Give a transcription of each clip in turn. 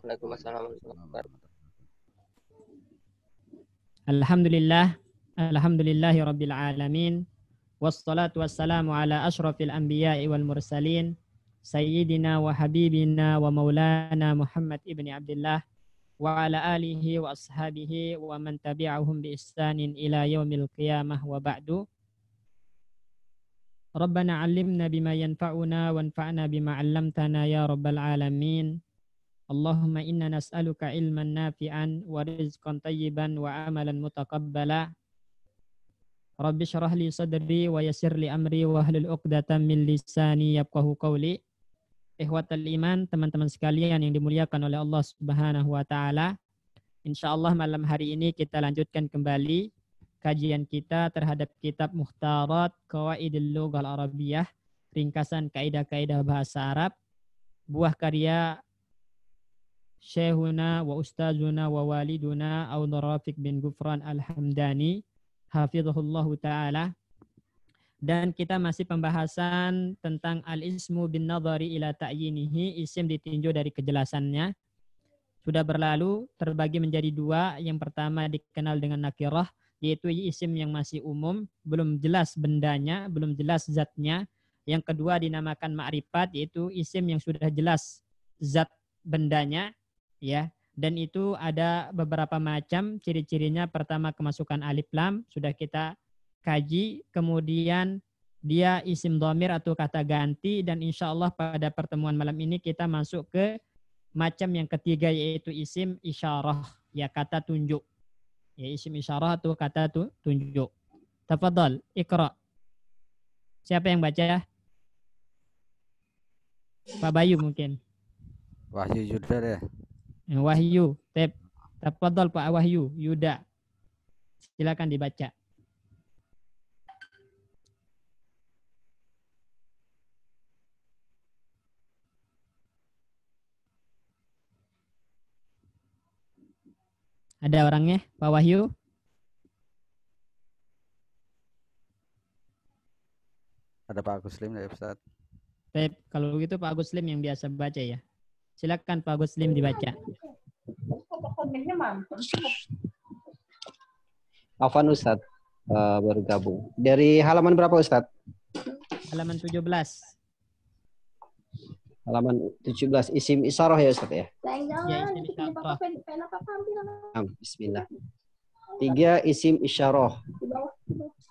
Waalaikumsalam warahmatullahi wabarakatuh. Alhamdulillah, alhamdulillahi rabbil alamin. Wassalatu wassalamu ala ashrafil anbiya'i wal mursalin. Sayyidina wa habibina wa maulana Muhammad ibni Abdullah wa ala alihi wa ashabihi wa man tabi'ahum bi ihsanin ila yaumil qiyamah wa ba'du. Rabbana 'allimna bima yanfa'una wanfa'na bima 'allamtana ya rabbal alamin. Allahumma inna nas'aluka ilman nafi'an wa rizqan tayyiban wa amalan mutaqabbala. Rabbi syrah li sadri wa yassir li amri wa hlul 'uqdatam min lisani yafqahu qawli. Ikhwatal iman, teman-teman sekalian yang dimuliakan oleh Allah Subhanahu wa taala. Insyaallah malam hari ini kita lanjutkan kembali kajian kita terhadap kitab Mukhtarat Qawaidil Lughah Al-Arabiyyah, ringkasan kaidah-kaidah bahasa Arab, buah karya Syekhuna wa Ustazuna wa Waliduna Aun Rafiq bin Gufran Al-Hamdani hafizahullahu ta'ala. Dan kita masih pembahasan tentang al-ismu bin nadhari ila ta'yinihi, isim ditinjau dari kejelasannya. Sudah berlalu, terbagi menjadi dua. Yang pertama dikenal dengan nakirah, yaitu isim yang masih umum, belum jelas bendanya, belum jelas zatnya. Yang kedua dinamakan ma'rifat, yaitu isim yang sudah jelas zat bendanya, ya. Dan itu ada beberapa macam ciri-cirinya. Pertama, kemasukan alif lam, sudah kita kaji. Kemudian dia isim dhamir atau kata ganti, dan insya Allah pada pertemuan malam ini kita masuk ke macam yang ketiga, yaitu isim isyarah, ya, kata tunjuk. Ya, isim isyarah atau kata tunjuk. Tafadhal, Iqra. Siapa yang baca? Pak Bayu mungkin. Wahyu Yuda deh. Wahyu, tafadhal Pak Wahyu Yuda. Silakan dibaca. Ada orangnya, Pak Wahyu? Ada Pak Aguslim ya Ustaz. Kalau begitu Pak Aguslim yang biasa baca ya. Silakan Pak Aguslim dibaca. Afwan Ustaz, baru gabung. Dari halaman berapa Ustaz? Halaman 17. Halaman 17, isim isyarah ya Ustaz ya? Ya, isim isyarah. Bismillah. 3, isim isyarah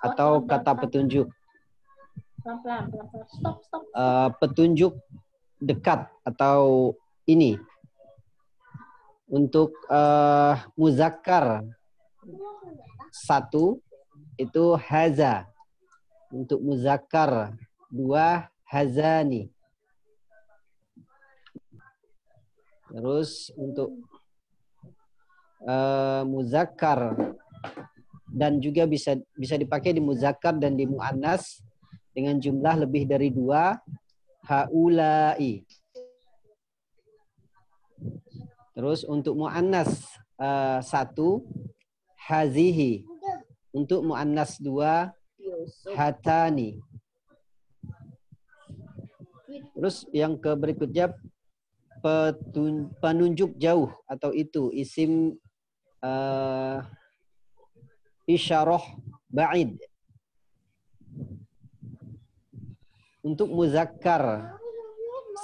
atau kata petunjuk. Petunjuk dekat atau ini. Untuk muzakkar 1 itu haza. Untuk muzakkar 2 hazani. Terus untuk muzakkar dan juga bisa dipakai di muzakkar dan di muannas dengan jumlah lebih dari 2, haulai. Terus untuk muannas 1 hazihi. Untuk muannas 2 hatani. Terus yang berikutnya penunjuk jauh atau itu isim isyarah ba'id. Untuk muzakkar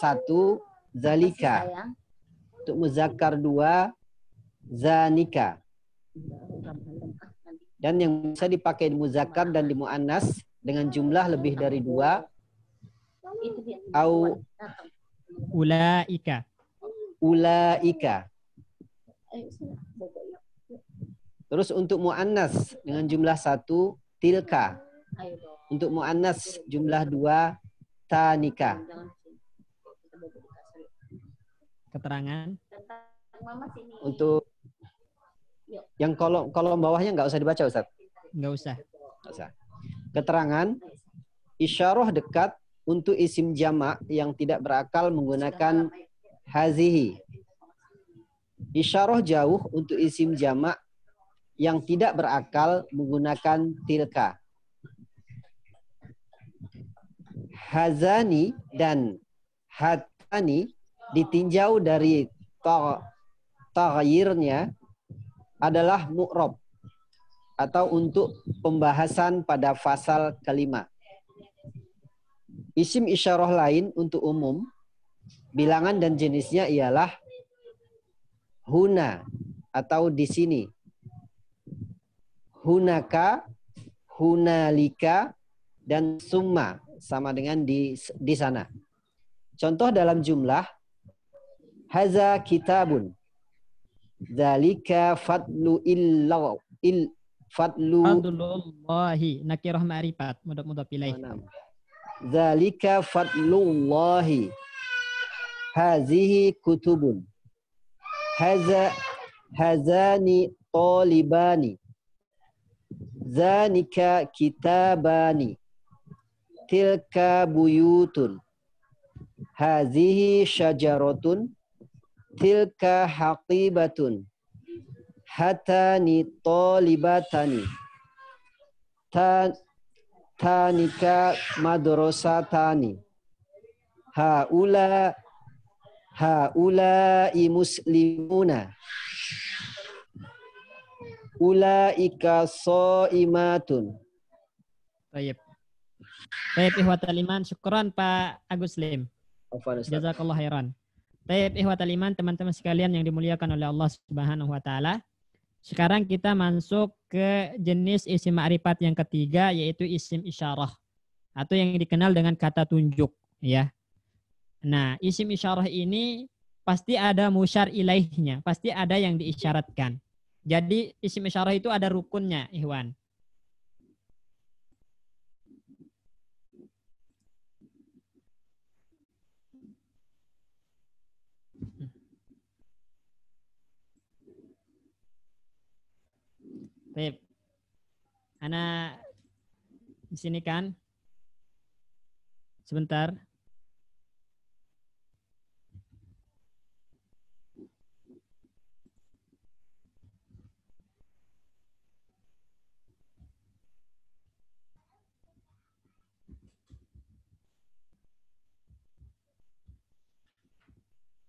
1 zalika. Untuk muzakkar 2 zanika. Dan yang bisa dipakai di muzakkar dan di muannas dengan jumlah lebih dari 2 au ulaika. Terus untuk muannas dengan jumlah 1 tilka. Untuk muannas jumlah 2 tanika. Keterangan. Untuk yang kolom bawahnya nggak usah dibaca Ustaz. Nggak usah. Keterangan isyarah dekat untuk isim jamak yang tidak berakal menggunakan hazihi. Isyarah jauh untuk isim jamak yang tidak berakal menggunakan tilka. Hazani dan hatani ditinjau dari taghyirnya adalah mu'rab atau untuk pembahasan pada fasal kelima. Isim isyarah lain untuk umum, bilangan dan jenisnya ialah huna atau di sini, hunaka, hunalika, dan summa sama dengan di sana. Contoh dalam jumlah, haza kitabun, dzalika fadlu Fadlullahi nakirah ma'rifat mudhaf ilaih. Dzalika fadlullahi. Hazihi kutubun. Hazani talibani. Zanika kitabani. Tilka buyutun. Hazihi syajaratun. Tilka haqibatun. Hatani talibatani. Tanika madrasatani. Haula'i muslimuna. Ulaika shaimatun. Baik. Baik, ikhwatal iman, syukran Pak Agus Lim. Jazakallah khairan. Baik, ikhwatal iman, teman-teman sekalian yang dimuliakan oleh Allah Subhanahu wa taala. Sekarang kita masuk ke jenis isim ma'rifat yang ketiga, yaitu isim isyarah atau yang dikenal dengan kata tunjuk, ya. Nah, isim isyarah ini pasti ada musyar ilaihnya, pasti ada yang diisyaratkan. Jadi isim isyarah itu ada rukunnya, ikhwan. Baik. Ana di sini kan. Sebentar.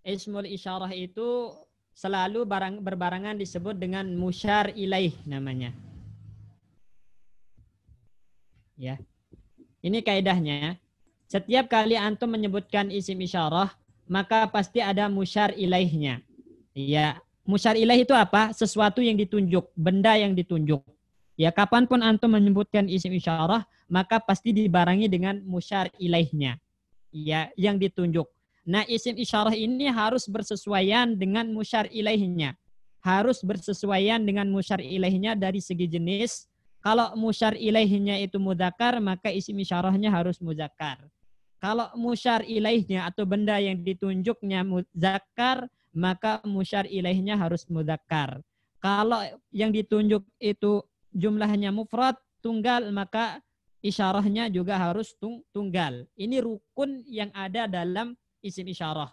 Ismul isyarah itu selalu berbarengan disebut dengan musyar ilaih namanya. Ya. Ini kaidahnya. Setiap kali antum menyebutkan isim isyarah, maka pasti ada musyar ilaihnya. Ya, musyar ilaih itu apa? Sesuatu yang ditunjuk, benda yang ditunjuk. Ya, kapanpun antum menyebutkan isim isyarah, maka pasti dibarengi dengan musyar ilaihnya. Ya, yang ditunjuk. Nah, isim isyarah ini harus bersesuaian dengan musyar ilaihnya. Harus bersesuaian dengan musyar ilaihnya dari segi jenis. Kalau musyar ilaihnya itu mudzakkar, maka isim isyarahnya harus mudzakkar. Kalau musyar ilaihnya atau benda yang ditunjuknya mudzakkar, maka musyar ilaihnya harus mudzakkar. Kalau yang ditunjuk itu jumlahnya mufrad, tunggal, maka isyarahnya juga harus tunggal. Ini rukun yang ada dalam isim isyarah.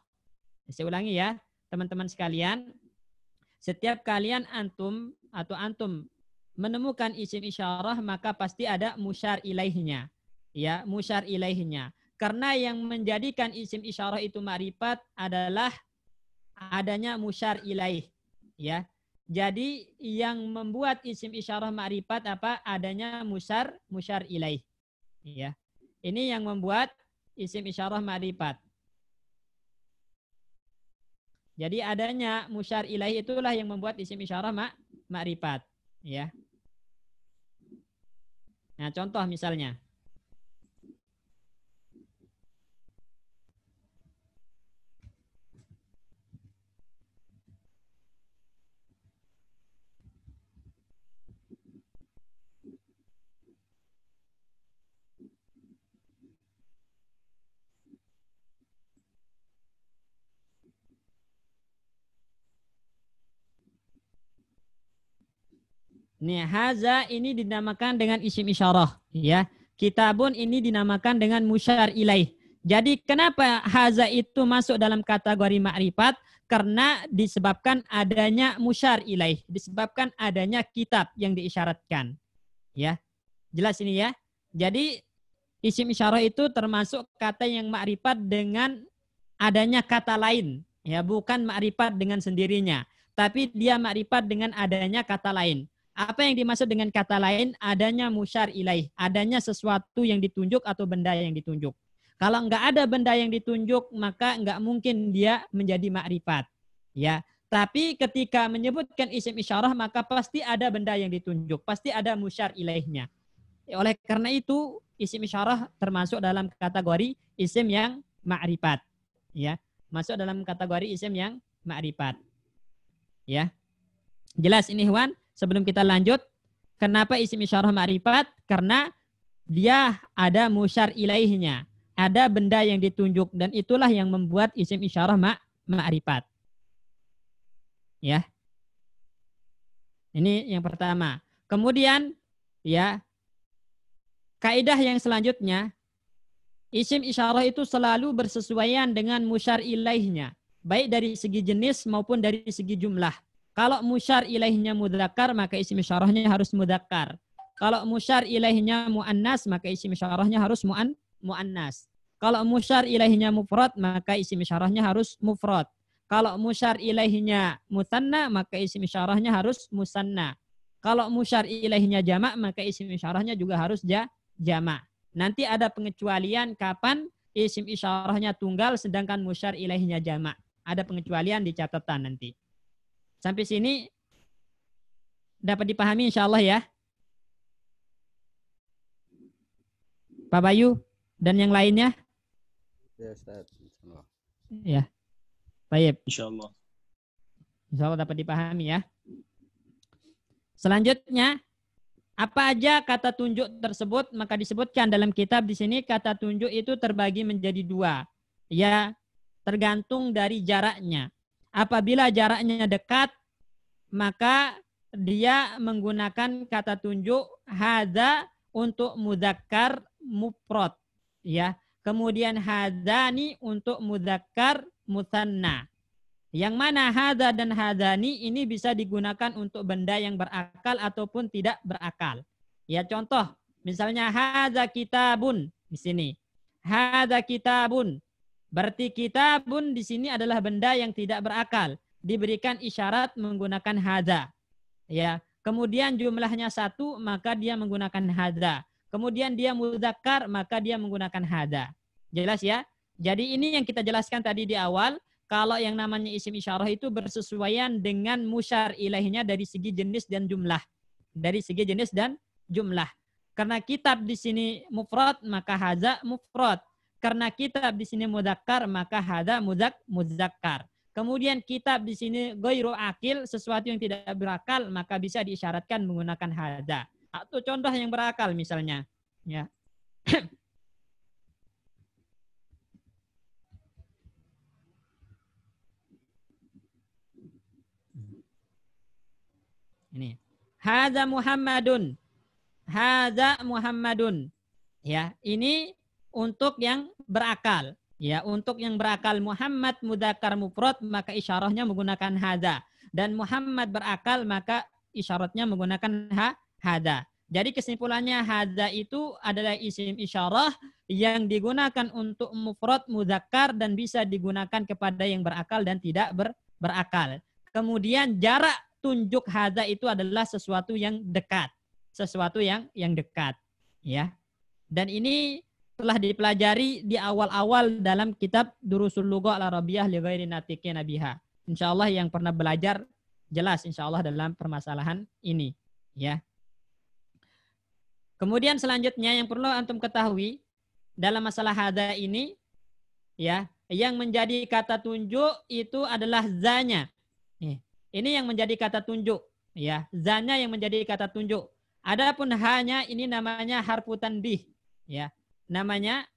Saya ulangi ya, teman-teman sekalian. Setiap kalian antum menemukan isim isyarah, maka pasti ada musyar ilaihnya. Ya, musyar ilaihnya. Karena yang menjadikan isim isyarah itu ma'rifat adalah adanya musyar ilaih. Ya. Jadi yang membuat isim isyarah ma'rifat apa? Adanya musyar ilaih. Ya. Ini yang membuat isim isyarah ma'rifat. Jadi adanya musyar ilaih itulah yang membuat isim isyarah ma'rifat, ya. Nah, contoh misalnya. Nih, haza ini dinamakan dengan isim isyarah, ya. Kitabun ini dinamakan dengan musyar ilaih. Jadi kenapa haza itu masuk dalam kategori ma'rifat? Karena disebabkan adanya musyar ilaih, disebabkan adanya kitab yang diisyaratkan. Ya. Jelas ini ya. Jadi isim isyarah itu termasuk kata yang ma'rifat dengan adanya kata lain, ya, bukan ma'rifat dengan sendirinya. tapi dia makrifat dengan adanya kata lain. Apa yang dimaksud dengan kata lain? Adanya musyar ilaih, adanya sesuatu yang ditunjuk atau benda yang ditunjuk. Kalau enggak ada benda yang ditunjuk, maka enggak mungkin dia menjadi makrifat. Ya, tapi ketika menyebutkan isim isyarah, maka pasti ada benda yang ditunjuk, pasti ada musyar ilaihnya. Oleh karena itu, isim isyarah termasuk dalam kategori isim yang makrifat. Ya, masuk dalam kategori isim yang makrifat. Ya, jelas ini Ikhwan. Sebelum kita lanjut, kenapa isim isyarah makrifat? Karena dia ada musyar ilaihnya, ada benda yang ditunjuk, dan itulah yang membuat isim isyarah makrifat. Ya, ini yang pertama. Kemudian, ya, kaidah yang selanjutnya, isim isyarah itu selalu bersesuaian dengan musyar ilaihnya, baik dari segi jenis maupun dari segi jumlah. Kalau musyar ilaihnya mudzakkar, maka isim isyarahnya harus mudzakkar. Kalau musyar ilaihnya muannas, maka isim isyarahnya harus muannas. Kalau musyar ilaihnya mufrad, maka isim isyarahnya harus mufrad. Kalau musyar ilaihnya musanna, maka isim isyarahnya harus musanna. Kalau musyar ilaihnya jamak, maka isim isyarahnya juga harus jamak. Nanti ada pengecualian kapan isim isyarahnya tunggal sedangkan musyar ilaihnya jamak. Ada pengecualian di catatan nanti. Sampai sini dapat dipahami insya Allah ya. Pak Bayu dan yang lainnya? Ya, Ustaz. Ya. Baik. Insya Allah. Insya Allah dapat dipahami ya. Selanjutnya, apa aja kata tunjuk tersebut? Maka disebutkan dalam kitab di sini kata tunjuk itu terbagi menjadi dua. Ya, tergantung dari jaraknya. Apabila jaraknya dekat, maka dia menggunakan kata tunjuk hadza untuk mudzakkar mufrad, ya. Kemudian hadzani untuk mudzakkar musanna. Yang mana hadza dan hadzani ini bisa digunakan untuk benda yang berakal ataupun tidak berakal. Ya, contoh, misalnya hadza kitabun di sini. Hadza kitabun. Berarti kitabun di sini adalah benda yang tidak berakal. Diberikan isyarat menggunakan hadza. Ya, kemudian jumlahnya 1, maka dia menggunakan hadza. Kemudian dia mudzakkar, maka dia menggunakan hadza. Jelas ya? Jadi ini yang kita jelaskan tadi di awal, kalau yang namanya isim isyarah itu bersesuaian dengan musyar ilaihnya dari segi jenis dan jumlah. Dari segi jenis dan jumlah. Karena kitab di sini mufrad, maka hadza mufrad. Karena kitab di sini mudzakkar, maka hadza mudzakkar. Kemudian kitab di sini ghairu akil, sesuatu yang tidak berakal, maka bisa diisyaratkan menggunakan hadza. Atau contoh yang berakal misalnya, ya. Ini. Hadza Muhammadun. Hadza Muhammadun. Ya, ini untuk yang berakal. Ya, untuk yang berakal Muhammad mudzakkar mufrad, maka isyarahnya menggunakan hadza. Dan Muhammad berakal, maka isyaratnya menggunakan hadza. Jadi kesimpulannya hadza itu adalah isim isyarah yang digunakan untuk mufrad mudzakkar dan bisa digunakan kepada yang berakal dan tidak berakal. Kemudian jarak tunjuk hadza itu adalah sesuatu yang dekat. Sesuatu yang dekat. Ya. Dan ini telah dipelajari di awal-awal dalam kitab Durusul Lughah Al-Arabiyyah li ghairi natiqin biha. Insyaallah yang pernah belajar jelas insyaallah dalam permasalahan ini, ya. Kemudian selanjutnya yang perlu antum ketahui dalam masalah hadza ini, ya, yang menjadi kata tunjuk itu adalah zanya. Ini yang menjadi kata tunjuk, ya, zanya yang menjadi kata tunjuk. Adapun hanya ini namanya harfu tanbih, ya. Namanya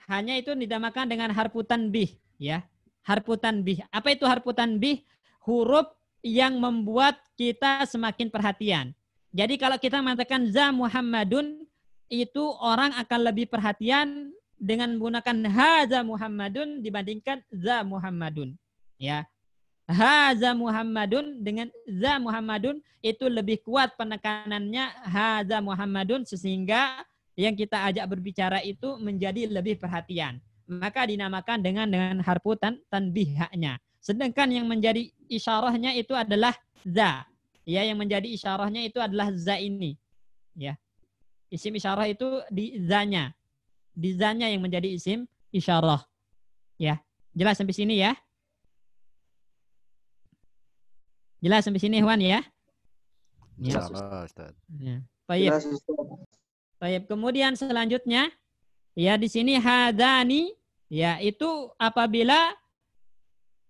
hanya itu dinamakan dengan harfu tanbih, ya. Harfu tanbih. Apa itu harfu tanbih? Huruf yang membuat kita semakin perhatian. Jadi kalau kita mengatakan za Muhammadun, itu orang akan lebih perhatian dengan menggunakan hadza Muhammadun dibandingkan za Muhammadun, ya. haza Muhammadun dengan za Muhammadun itu lebih kuat penekanannya haza Muhammadun sehingga yang kita ajak berbicara itu menjadi lebih perhatian. Maka dinamakan dengan harfu tanbih haknya. Sedangkan yang menjadi isyarahnya itu adalah za. Ya, yang menjadi isyarahnya itu adalah za ini. Ya. Isim isyarah itu di za-nya. Di za-nya yang menjadi isim isyarah. Ya. Jelas sampai sini ya? Jelas sampai sini Ikhwan ya? Ya. Ustaz. Ya. Baik. Kemudian selanjutnya ya di sini hadani ya itu apabila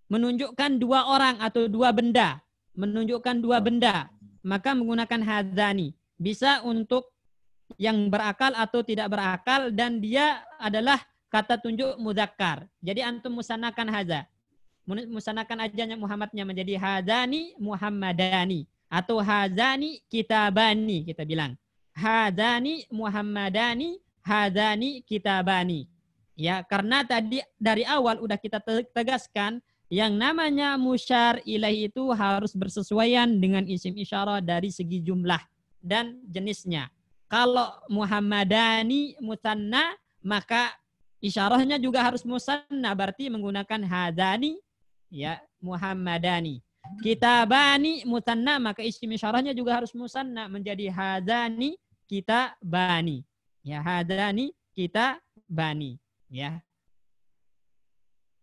menunjukkan dua orang atau dua benda, menunjukkan dua benda, maka menggunakan hadani. Bisa untuk yang berakal atau tidak berakal dan dia adalah kata tunjuk mudzakkar. Jadi antum musannakan hadza. Musannakan ajanya Muhammadnya menjadi hadani Muhammadani atau hadani kitabani kita bilang. Hadani Muhammadani, hadani kitabani. Ya, karena tadi dari awal udah kita tegaskan yang namanya musyar ilaih itu harus bersesuaian dengan isim isyarah dari segi jumlah dan jenisnya. Kalau Muhammadani musanna, maka isyarahnya juga harus musanna, berarti menggunakan hadani ya Muhammadani. Kitabani musanna, maka isim isyarahnya juga harus musanna menjadi hadani kitabani. Ya, hadani kitabani, ya.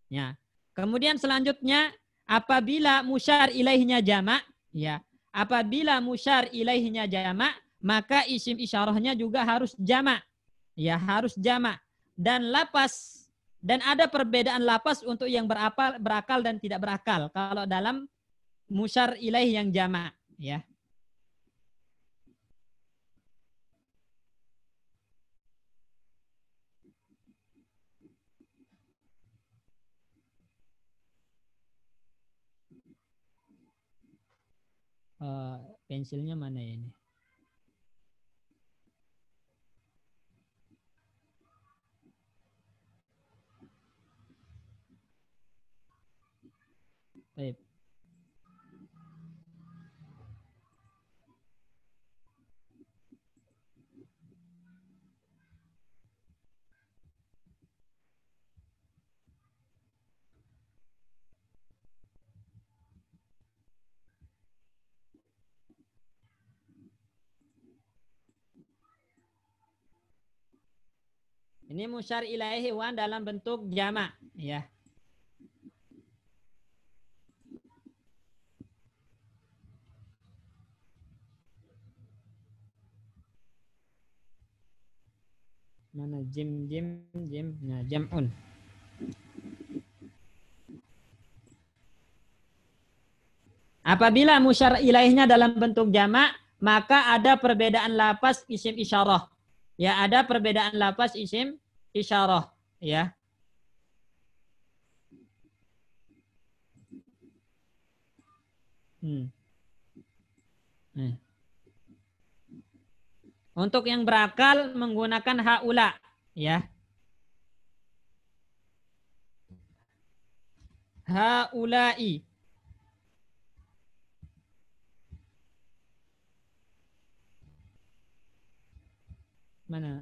Ya. Kemudian selanjutnya apabila musyar ilaihnya jamak, ya. Apabila musyar ilaihnya jamak, maka isim isyarahnya juga harus jamak. Ya, harus jamak. Dan lapas, dan ada perbedaan lapas untuk yang berakal dan tidak berakal kalau dalam musyar ilaih yang jamak, ya. Pensilnya mana ya ini? Baik. Ini musyar ilaihi wan dalam bentuk jamak, ya. Mana jim. Nah, jam'un. Apabila musyar ilaihnya dalam bentuk jamak, maka ada perbedaan lapas isim isyarah. Ya, ada perbedaan lapas isim isyarah, ya. Untuk yang berakal menggunakan haula, ya. Haulai. Mana?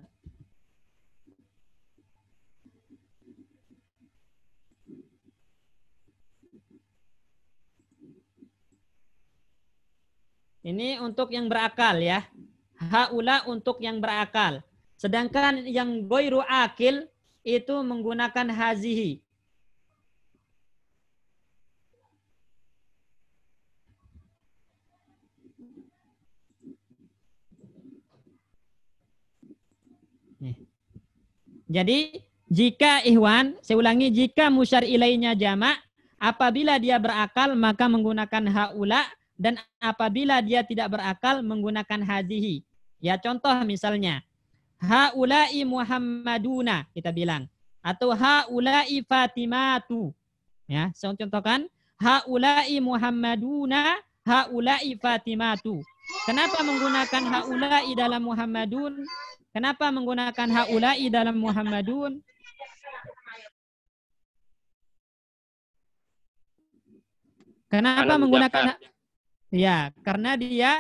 Ini untuk yang berakal ya. Haula untuk yang berakal. Sedangkan yang goiru akil itu menggunakan hazihi. Jadi jika ihwan, saya ulangi, jika musyar ilainya jamak, apabila dia berakal maka menggunakan haula, dan apabila dia tidak berakal menggunakan hazihi. Ya, contoh misalnya haulai Muhammaduna kita bilang, atau haulai Fatimatu. Ya, saya contohkan haulai Muhammaduna, haulai Fatimatu. Kenapa menggunakan haulai dalam Muhammadun? Kenapa menggunakan haulai dalam Muhammadun? Kenapa Karena menggunakan mudzakkar. ya, karena dia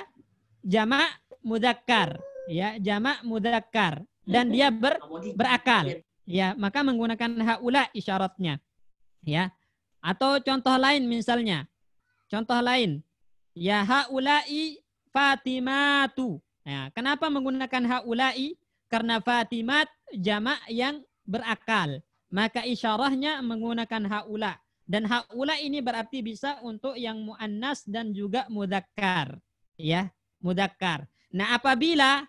jamak mudzakkar, ya, jamak mudzakkar dan dia berakal. Ya, maka menggunakan haula isyaratnya. Ya. Atau contoh lain misalnya. Contoh lain. Ya haulai Fatimatu. Ya, kenapa menggunakan haulai? Karena Fatimat jamak yang berakal. Maka isyarahnya menggunakan haula. Dan haula ini berarti bisa untuk yang muannas dan juga mudzakkar. Ya, mudzakkar. Nah, apabila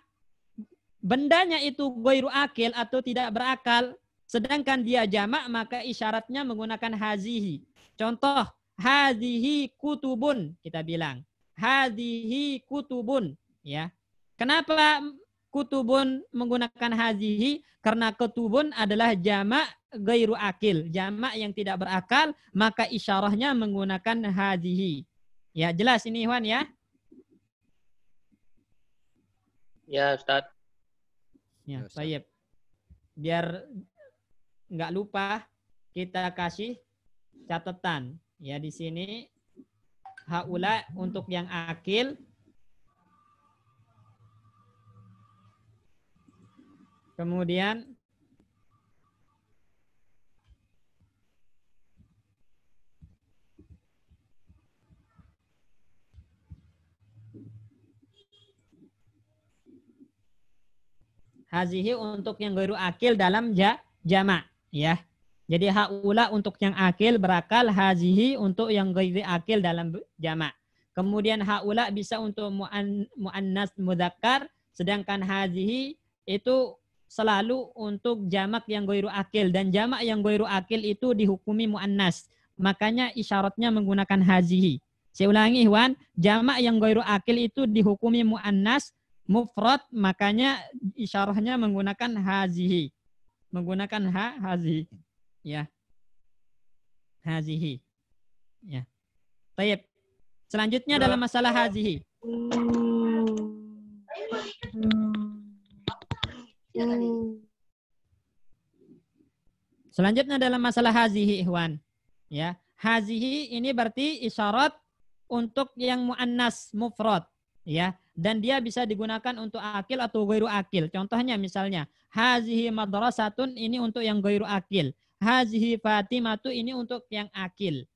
bendanya itu ghairu akil atau tidak berakal, sedangkan dia jamak, maka isyaratnya menggunakan hazihi. Contoh, hazihi kutubun, kita bilang. Hazihi kutubun. Ya. Kenapa kutubun menggunakan hazihi? Karena kutubun adalah jamak ghairu akil, jamak yang tidak berakal, maka isyarahnya menggunakan hazihi. Ya, jelas ini Ikhwan ya? Ya, Ustaz. Ya, Ya, Ustaz. baik. Biar nggak lupa, kita kasih catatan. Ya, di sini haula untuk yang akil. Kemudian hazihi untuk yang ghairu akil dalam jamak, ya. Jadi haula untuk yang akil berakal, hazihi untuk yang ghairu akil dalam jamak. Kemudian haula bisa untuk muannas mudzakkar, sedangkan hazihi itu selalu untuk jamak yang ghairu akil, dan jamak yang ghairu akil itu dihukumi muannas. Makanya isyaratnya menggunakan hazihi. Saya ulangi Ikhwan, jamak yang ghairu akil itu dihukumi muannas mufrad, makanya isyarahnya menggunakan hazihi. Menggunakan hazihi. Ya. Hazihi. Ya. Baik. Selanjutnya dalam masalah hazihi. Selanjutnya dalam masalah hazihi Ikhwan. Ya. Hazihi ini berarti isyarat untuk yang muannas mufrad. Ya. Dan dia bisa digunakan untuk akil atau ghairu akil. Contohnya misalnya, hazihi madrasatun ini untuk yang ghairu akil. Hazihi Fatimatu ini untuk yang akil.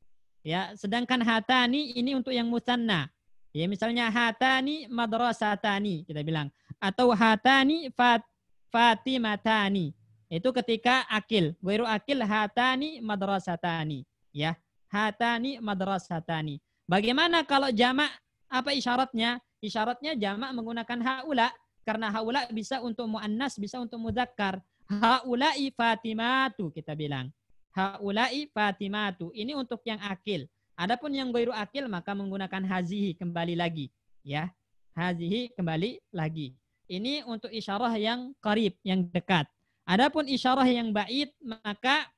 Ya, sedangkan hatani ini untuk yang musanna. Ya, misalnya hatani madrasatani kita bilang, atau hatani Fatimatani. Itu ketika akil. Ghairu akil hatani madrasatani. Ya, hatani madrasatani. Bagaimana kalau jamak? Apa isyaratnya? Isyaratnya jamak menggunakan haula, karena haula bisa untuk muannas, bisa untuk mudzakkar. Haulai Fatimatu kita bilang. Haulai Fatimatu. Ini untuk yang akil. Adapun yang ghairu akil maka menggunakan hazihi kembali lagi. Ya, hazihi kembali lagi. Ini untuk isyarah yang qarib, yang dekat. Adapun isyarah yang ba'id maka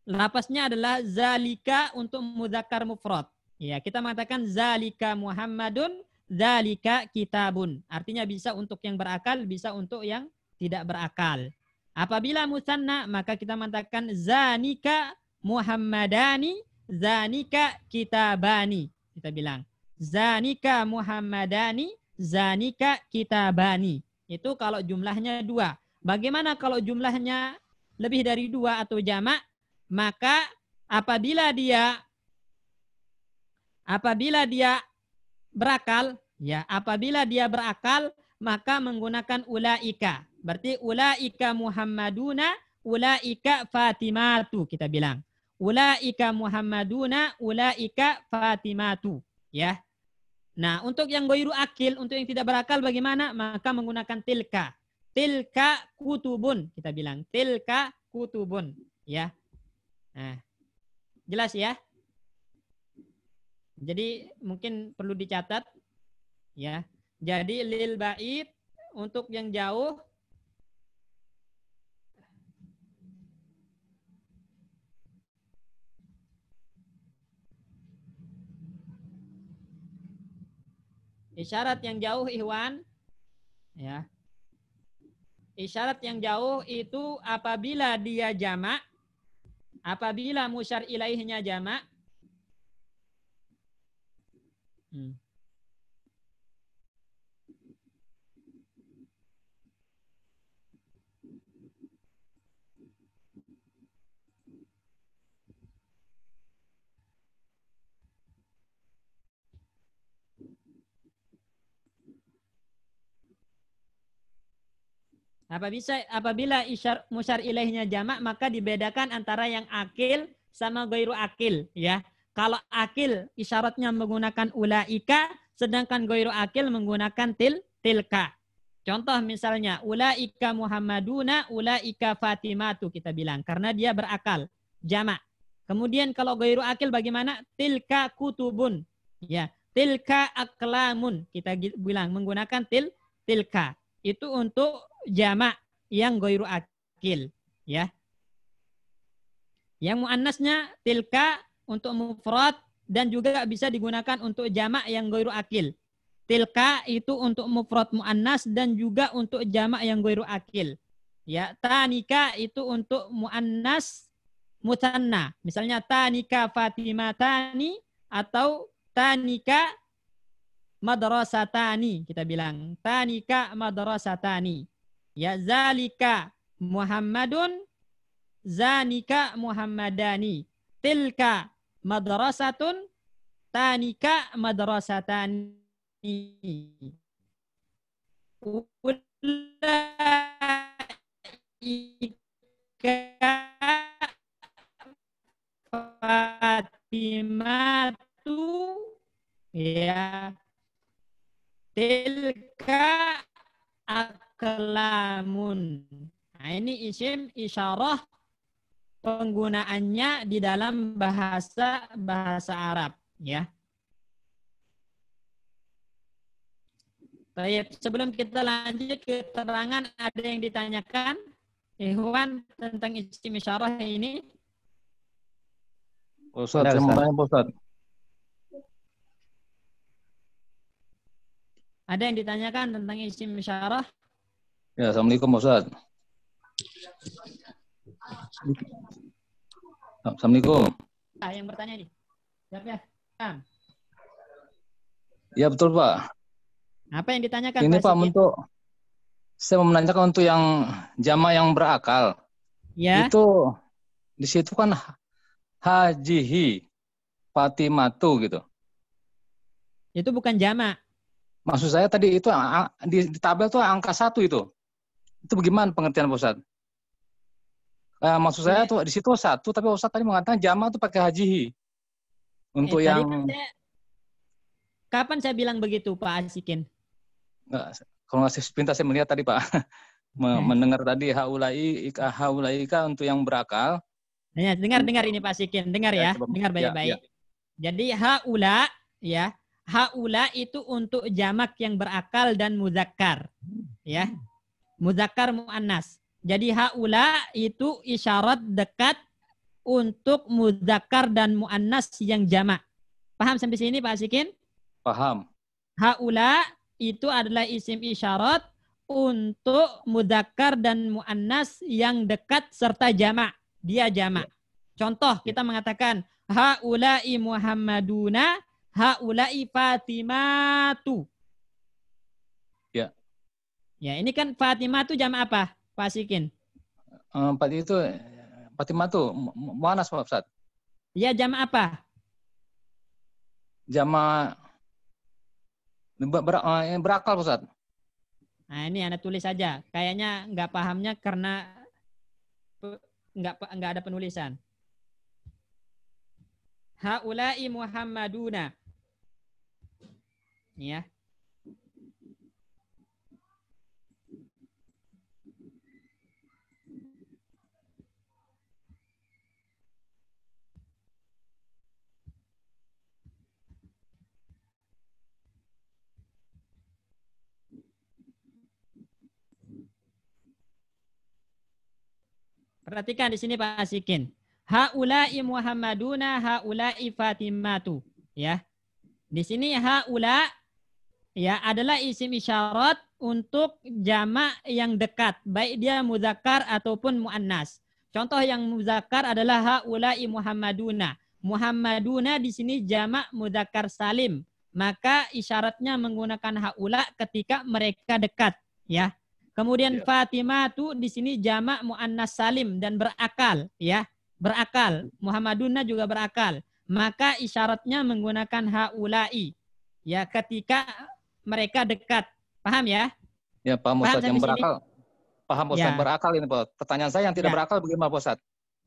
lapasnya adalah zalika untuk mudzakkar mufrad. Ya, kita mengatakan zalika Muhammadun, zalika kitabun. Artinya bisa untuk yang berakal, bisa untuk yang tidak berakal. Apabila musanna maka kita mengatakan zanika Muhammadani, zanika kitabani. Kita bilang zanika Muhammadani, zanika kitabani. Itu kalau jumlahnya 2. Bagaimana kalau jumlahnya lebih dari 2 atau jamak? Maka apabila dia berakal, ya, apabila dia berakal maka menggunakan ulaika. Berarti ulaika Muhammaduna, ulaika Fatimatu kita bilang. Ulaika Muhammaduna, ulaika Fatimatu, ya. Nah, untuk yang ghairu akil, untuk yang tidak berakal bagaimana? Maka menggunakan tilka. Tilka kutubun kita bilang. Tilka kutubun, ya. Nah, jelas ya? Jadi mungkin perlu dicatat, ya. Jadi lil ba'id untuk yang jauh isyarat yang jauh Ikhwan, ya. Isyarat yang jauh itu apabila dia jamak, apabila musyar ilaihnya jamak, Apabila musyar ilaihnya jamak, maka dibedakan antara yang akil sama ghairu akil, ya. Kalau akil isyaratnya menggunakan ulaika, sedangkan ghairu akil menggunakan tilka. Contoh misalnya ulaika Muhammaduna, ulaika Fatimatu kita bilang karena dia berakal, jamak. Kemudian kalau ghairu akil bagaimana? Tilka kutubun, ya. Tilka aklamun kita bilang menggunakan tilka. Itu untuk jamak yang ghairu akil, ya. Yang muannasnya tilka untuk mufrad dan juga bisa digunakan untuk jamak yang ghairu akil. Tilka itu untuk mufrad muannas dan juga untuk jamak yang ghairu akil. Ya, tanika itu untuk muannas musanna. Misalnya tanika Fatimatani atau tanika madrasatani kita bilang. Tanika madrasatani. Ya, zalika Muhammadun, zanika Muhammadani. Tilka madrasatun, tanika madrasatani. Ulaika Fatimatu, ya. Tilka aklamun. Nah, ini isim isyarah penggunaannya di dalam bahasa Arab, ya. Baik, sebelum kita lanjut ke keterangan, ada yang ditanyakan, Ikhwan, tentang isim isyarah ini? Ustaz, saya mau tanya Pak Ustaz. Ada yang ditanyakan tentang isim isyarah? Ya, Assalamualaikum Ustaz. Assalamualaikum. Yang bertanya nih. Siapa ya? Ya, betul Pak. Apa yang ditanyakan? Ini Pak, saya mau menanyakan untuk yang jamak yang berakal. Ya. Itu di situ kan hajihi Fatimatu gitu. Itu bukan jamak. Maksud saya tadi itu di tabel tuh angka 1 itu. Itu bagaimana pengertian Pak Ustaz? Maksud saya tuh di situ 1, tapi Ustaz tadi mengatakan jamak tuh pakai hajihi. Untuk yang kapan saya bilang begitu Pak Asikin? Enggak, kalau ngasih sepintas saya melihat tadi Pak, mendengar tadi haulaika untuk yang berakal. Ya, dengar ini Pak Asikin, dengar ya, dengar baik-baik. Jadi haula, ya, haula itu untuk jamak yang berakal dan muzakkar, ya, muzakkar muannas. Jadi haula itu isyarat dekat untuk muzakkar dan muannas yang jamak. Paham sampai sini Pak Asikin? Paham. Haula itu adalah isim isyarat untuk mudzakkar dan muannas yang dekat serta jamak. Dia jamak. Contoh kita mengatakan haula'i Muhammaduna, haula'i Fatimatu. Ya. Ya, ini kan Fatimatu jamak apa, Pak Sikin? Fatimatu muannas Pak Ustaz. Ya, jamak apa? Jamak berakal Ustaz. Nah, ini Anda tulis saja. Kayaknya nggak pahamnya karena nggak ada penulisan. Haula'i Muhammaduna. Ya. Perhatikan di sini Pak Asikin. Haula'i Muhammaduna, haula'i Fatimatu. Ya. Di sini haula ya adalah isim isyarat untuk jamak yang dekat, baik dia muzakkar ataupun muannas. Contoh yang muzakkar adalah haula'i Muhammaduna. Muhammaduna di sini jamak muzakkar salim. maka isyaratnya menggunakan haula ketika mereka dekat, ya. Kemudian Fatimah itu di sini jamak muannas salim dan berakal, ya. Berakal. Muhammadunna juga berakal. Maka isyaratnya menggunakan haulai, ya, ketika mereka dekat. Paham ya? Ya, paham Ustaz. Yang berakal. Paham Ustaz, Ya. berakal ini, Pak. Pertanyaan saya yang tidak Ya. berakal bagaimana, Pak Ustaz?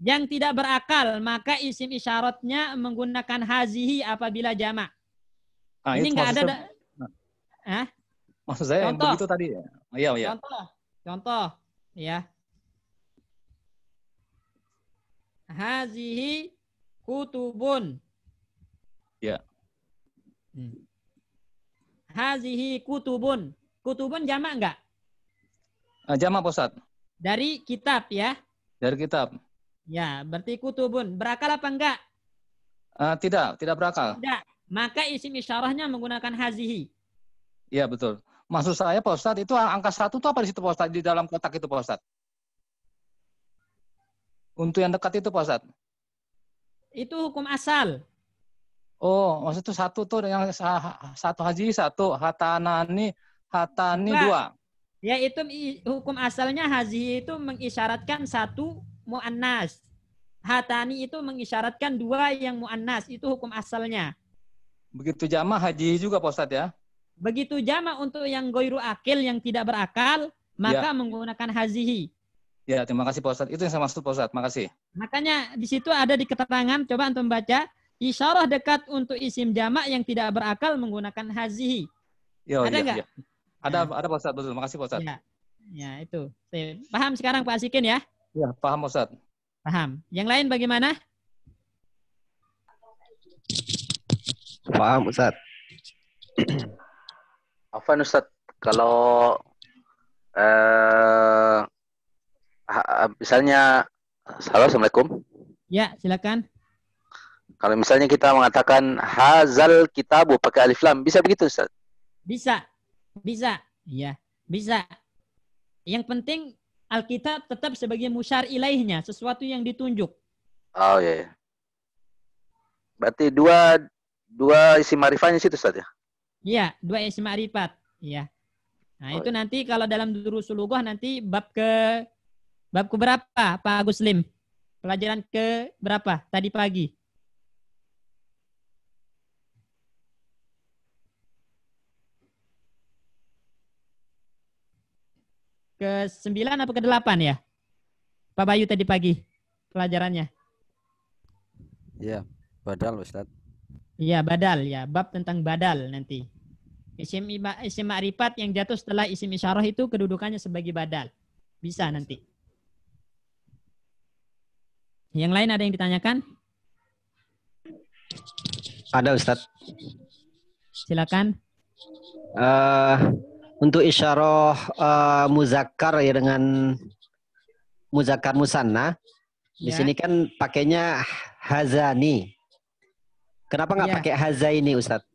Yang tidak berakal, maka isim isyaratnya menggunakan hazihi apabila jamak. Nah, Ini itu nggak ada. maksud maksud saya yang Contoh. begitu tadi. Iya, iya. Contoh, ya. Hazihi kutubun. Ya. Hazihi kutubun. Kutubun jamak enggak? Jamak, Pak Ustaz. Dari kitab, ya. Dari kitab. Ya, berarti kutubun. Berakal apa enggak? Tidak berakal. Tidak. Maka isim isyarahnya menggunakan hazihi. Iya, betul. Maksud saya, Pak Ustaz, itu angka 1 itu apa di situ, Pak Ustaz? Di dalam kotak itu, Pak Ustaz? Untuk yang dekat itu, Pak Ustaz? Itu hukum asal. Oh, maksud itu 1 tuh yang 1 haji, 1 hatani Dua. 2. Ya, itu hukum asalnya hazihi itu mengisyaratkan 1 mu'annas. Hatani itu mengisyaratkan 2 yang mu'annas. Itu hukum asalnya. Begitu jamak haji juga, Pak Ustaz, ya? Begitu jamak untuk yang goiru akil, yang tidak berakal, maka menggunakan hazihi. Ya, terima kasih Pak Ustaz. Itu yang saya maksud, Pak Ustaz. Makasih. Makanya di situ ada di keterangan, coba antum baca, isyarah dekat untuk isim jamak yang tidak berakal menggunakan hazihi. Ada nggak? Ya. Ada Pak Ustaz, betul. Makasih Pak Ustaz. Ya, itu. Paham sekarang Pak Asikin ya? Ya, paham Pak Ustaz. Paham. Yang lain bagaimana? Paham Ustaz. Afwan Ustaz, kalau misalnya, halo, Assalamualaikum. Ya, silakan. Kalau misalnya kita mengatakan hazal kitabu pakai alif lam, bisa begitu Ustaz? Bisa. Iya, bisa. Yang penting Alkitab tetap sebagai musyar ilaihnya, sesuatu yang ditunjuk. Oh iya. Berarti dua isim ma'rifahnya situ Ustaz ya? Iya, 2 isim ma'rifat. Iya. Nah, itu nanti kalau dalam durusul lughah nanti bab ke berapa, Pak Agus Lim? Pelajaran ke berapa tadi pagi? Ke-9 apa ke-8 ya? Pak Bayu tadi pagi pelajarannya. Iya, badal Ustaz. Iya, badal ya, bab tentang badal nanti. Isim ma'rifat yang jatuh setelah isim isyarah itu kedudukannya sebagai badal. Bisa nanti. Yang lain ada yang ditanyakan? Ada Ustaz. Silakan. Untuk isyarah muzakkar ya dengan muzakkar musanna, di sini kan pakainya hazani. Kenapa nggak pakai hazaini, Ustaz?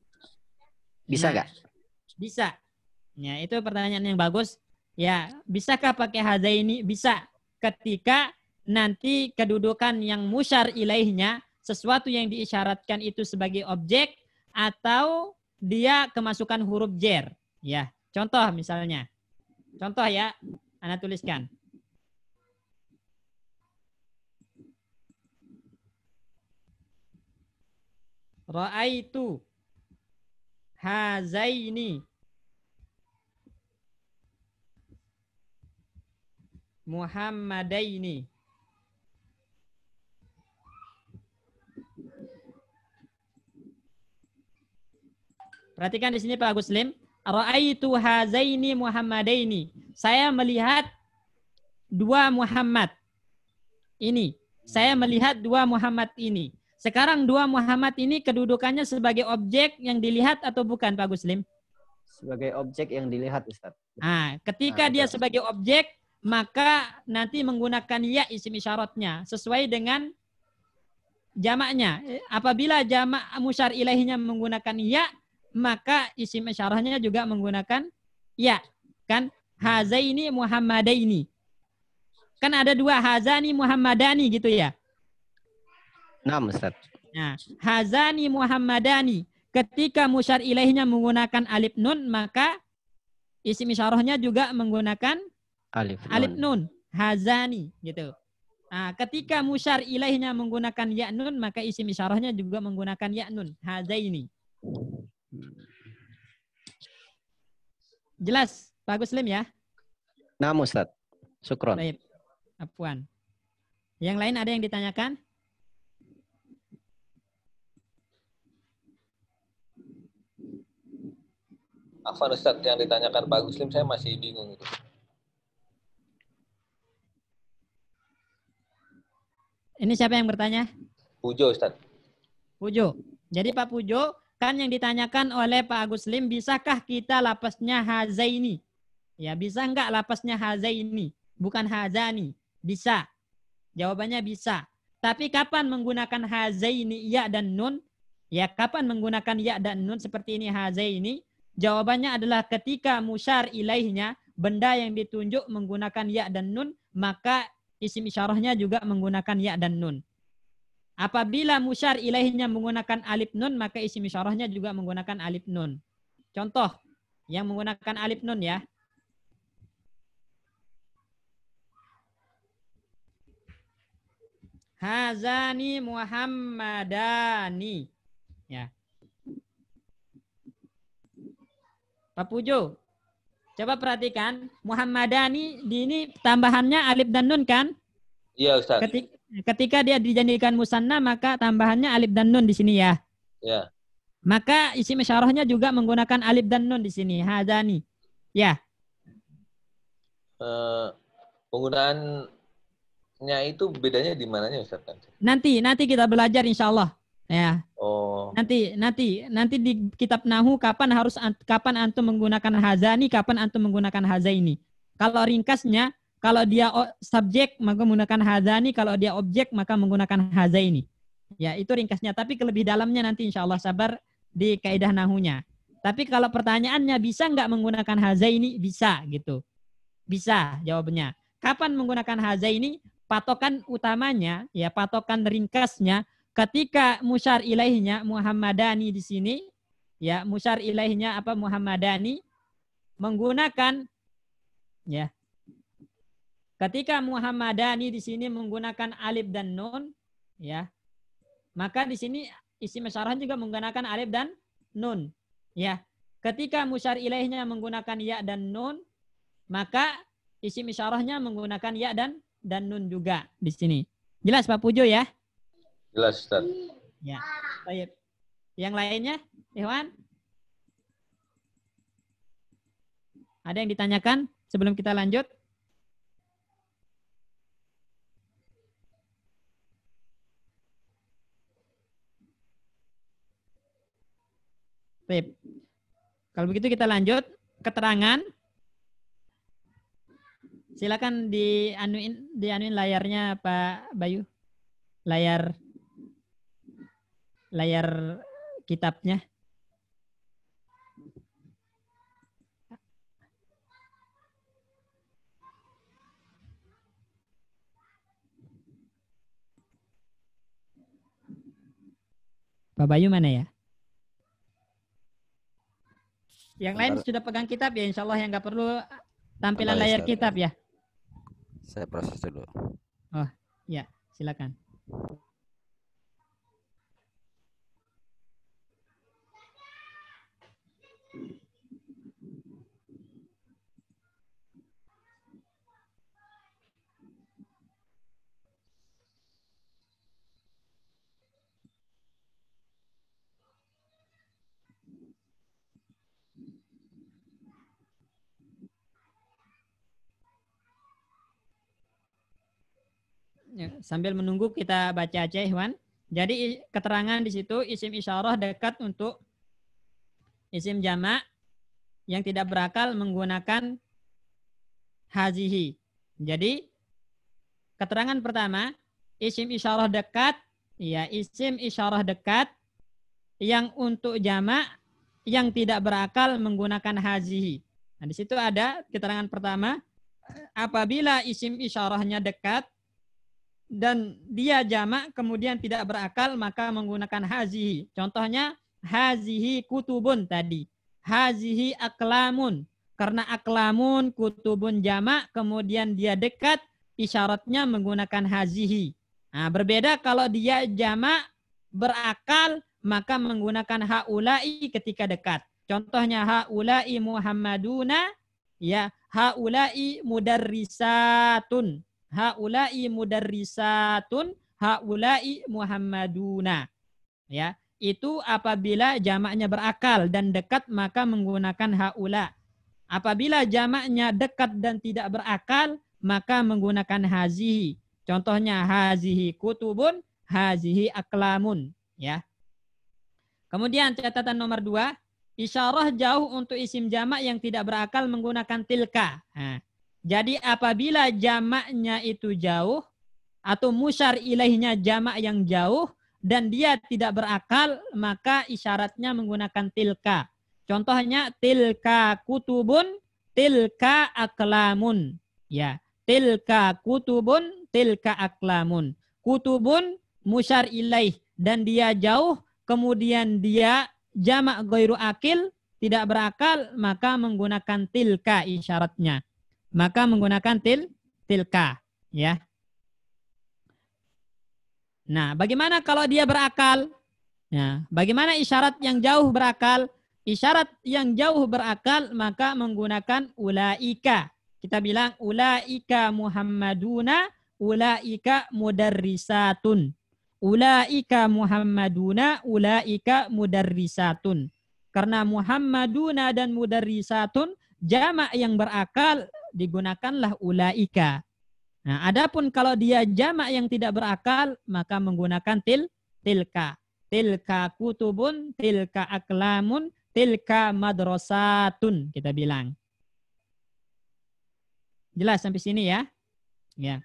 Bisa nggak? Bisa. Ya, itu pertanyaan yang bagus. Ya, bisakah pakai hazaini? Bisa. Ketika nanti kedudukan yang musyar ilaihnya, sesuatu yang diisyaratkan itu sebagai objek atau dia kemasukan huruf jer. Ya, contoh misalnya. Contoh ya, Anda tuliskan. Ra'aitu hazaini Muhammadaini. Perhatikan di sini Pak Agus Lim. Ra'aitu hazaini Muhammadaini. Saya melihat 2 Muhammad ini. Saya melihat 2 Muhammad ini. Sekarang 2 Muhammad ini kedudukannya sebagai objek yang dilihat atau bukan Pak Agus Lim? Sebagai objek yang dilihat, Ustaz. Nah, ketika dia sebagai objek, maka nanti menggunakan ya isim isyaratnya sesuai dengan jamaknya. Apabila jamak musyar ilaihinya menggunakan ya, maka isim isyarahnya juga menggunakan ya. Kan hazaini Muhammadaini. Kan ada 2 hazani Muhammadani gitu ya. Nah, Ustaz. Nah, hazani Muhammadani. ketika musyar ilaihnya menggunakan alif nun, maka isim isyarahnya juga menggunakan alif nun. Hazani gitu. Nah, ketika musyar ilaihnya menggunakan ya nun, maka isim isyarahnya juga menggunakan ya nun. Hazaini. Jelas, Pak Guslim ya? Nah, Ustaz. Syukron. Baik. Afwan. Yang lain ada yang ditanyakan? Afwan Ustaz, yang ditanyakan Pak Guslim saya masih bingung itu. Ini siapa yang bertanya? Pujo Ustaz. Pujo. Jadi Pak Pujo, kan yang ditanyakan oleh Pak Guslim, bisakah kita lapasnya hazaini? Ya, bisa enggak lapasnya hazaini? Bukan hazani. Bisa. Jawabannya bisa. Tapi kapan menggunakan hazaini ya dan nun? Ya, kapan menggunakan ya dan nun seperti ini hazaini? Jawabannya adalah ketika musyar ilaihnya, benda yang ditunjuk menggunakan ya dan nun, maka isim isyarahnya juga menggunakan ya dan nun. Apabila musyar ilaihnya menggunakan alif nun, maka isim isyarahnya juga menggunakan alif nun. Contoh yang menggunakan alif nun ya. Hazani Muhammadani. Ya. Pak Pujo, coba perhatikan. Muhammadani di ini tambahannya alif dan nun kan? Iya Ustaz. Ketika dia dijadikan musanna, maka tambahannya alif dan nun di sini ya. Ya. Maka isim isyarahnya juga menggunakan alif dan nun di sini. Hazani. Ya. Penggunaannya itu bedanya di mananya Ustaz? Nanti kita belajar insya Allah. Ya. Oh. Nanti di kitab Nahu kapan antum menggunakan hazani, kapan antum menggunakan hazaini. Kalau ringkasnya, kalau dia subjek maka menggunakan hazani, kalau dia objek maka menggunakan hazaini. Ya, itu ringkasnya. Tapi lebih dalamnya nanti insya Allah sabar di kaidah Nahunya. Tapi kalau pertanyaannya bisa nggak menggunakan hazaini? Bisa gitu. Bisa jawabannya. Kapan menggunakan hazaini? Patokan utamanya, ya patokan ringkasnya, ketika musyar ilaihnya Muhammadani di sini, ya musyar ilaihnya apa Muhammadani menggunakan, ya ketika Muhammadani di sini menggunakan alif dan nun, ya maka di sini isim isyarah juga menggunakan alif dan nun, ya ketika musyar ilaihnya menggunakan ya dan nun, maka isim isyarahnya menggunakan ya dan nun juga di sini. Jelas Pak Pujo ya? Jelas Ustaz. Ya, baik. Yang lainnya, Ikhwan? Ada yang ditanyakan sebelum kita lanjut? Baik. Kalau begitu kita lanjut keterangan. Silakan dianuin layarnya Pak Bayu. Layar kitabnya. Pak Bayu mana ya? Yang lain sudah pegang kitab ya, insya Allah yang nggak perlu tampilan layar kitab ya. Saya proses dulu. Oh, ya, silakan. Ya, sambil menunggu kita baca aja, Ikhwan. Jadi keterangan di situ isim isyarah dekat untuk isim jamak yang tidak berakal menggunakan hazihi. Jadi keterangan pertama, isim isyarah dekat, ya isim isyarah dekat yang untuk jamak yang tidak berakal menggunakan hazihi. Nah, di situ ada keterangan pertama, apabila isim isyarahnya dekat dan dia jamak kemudian tidak berakal maka menggunakan hazihi. Contohnya hazihi kutubun tadi. Hazihi aklamun. Karena aklamun, kutubun jamak, kemudian dia dekat, isyaratnya menggunakan hazihi. Nah, berbeda kalau dia jamak berakal, maka menggunakan haulai ketika dekat. Contohnya haulai Muhammaduna, ya, haulai mudarrisatun. Haulai mudarrisatun, haulai Muhammaduna. Ya, itu apabila jamaknya berakal dan dekat maka menggunakan haula. Apabila jamaknya dekat dan tidak berakal maka menggunakan hazihi. Contohnya hazihi kutubun, hazihi aklamun, ya. Kemudian catatan nomor 2, isyarah jauh untuk isim jamak yang tidak berakal menggunakan tilka. Nah, jadi apabila jamaknya itu jauh atau musyar ilaihnya jamak yang jauh dan dia tidak berakal, maka isyaratnya menggunakan tilka. Contohnya tilka kutubun, tilka aklamun. Ya, tilka kutubun, tilka aklamun. Kutubun musyar ilaih dan dia jauh, kemudian dia jamak ghairu akil, tidak berakal, maka menggunakan tilka isyaratnya. Maka menggunakan tilka, ya. Nah, bagaimana kalau dia berakal? Nah, bagaimana isyarat yang jauh berakal? Isyarat yang jauh berakal maka menggunakan ulaika. Kita bilang ulaika Muhammaduna, ulaika mudarrisatun. Ulaika Muhammaduna, ulaika mudarrisatun. Karena Muhammaduna dan mudarrisatun jamak yang berakal digunakanlah ulaika. Nah, adapun kalau dia jamak yang tidak berakal maka menggunakan tilka. Tilka kutubun, tilka aklamun, tilka madrasatun, kita bilang. Jelas sampai sini ya? Ya.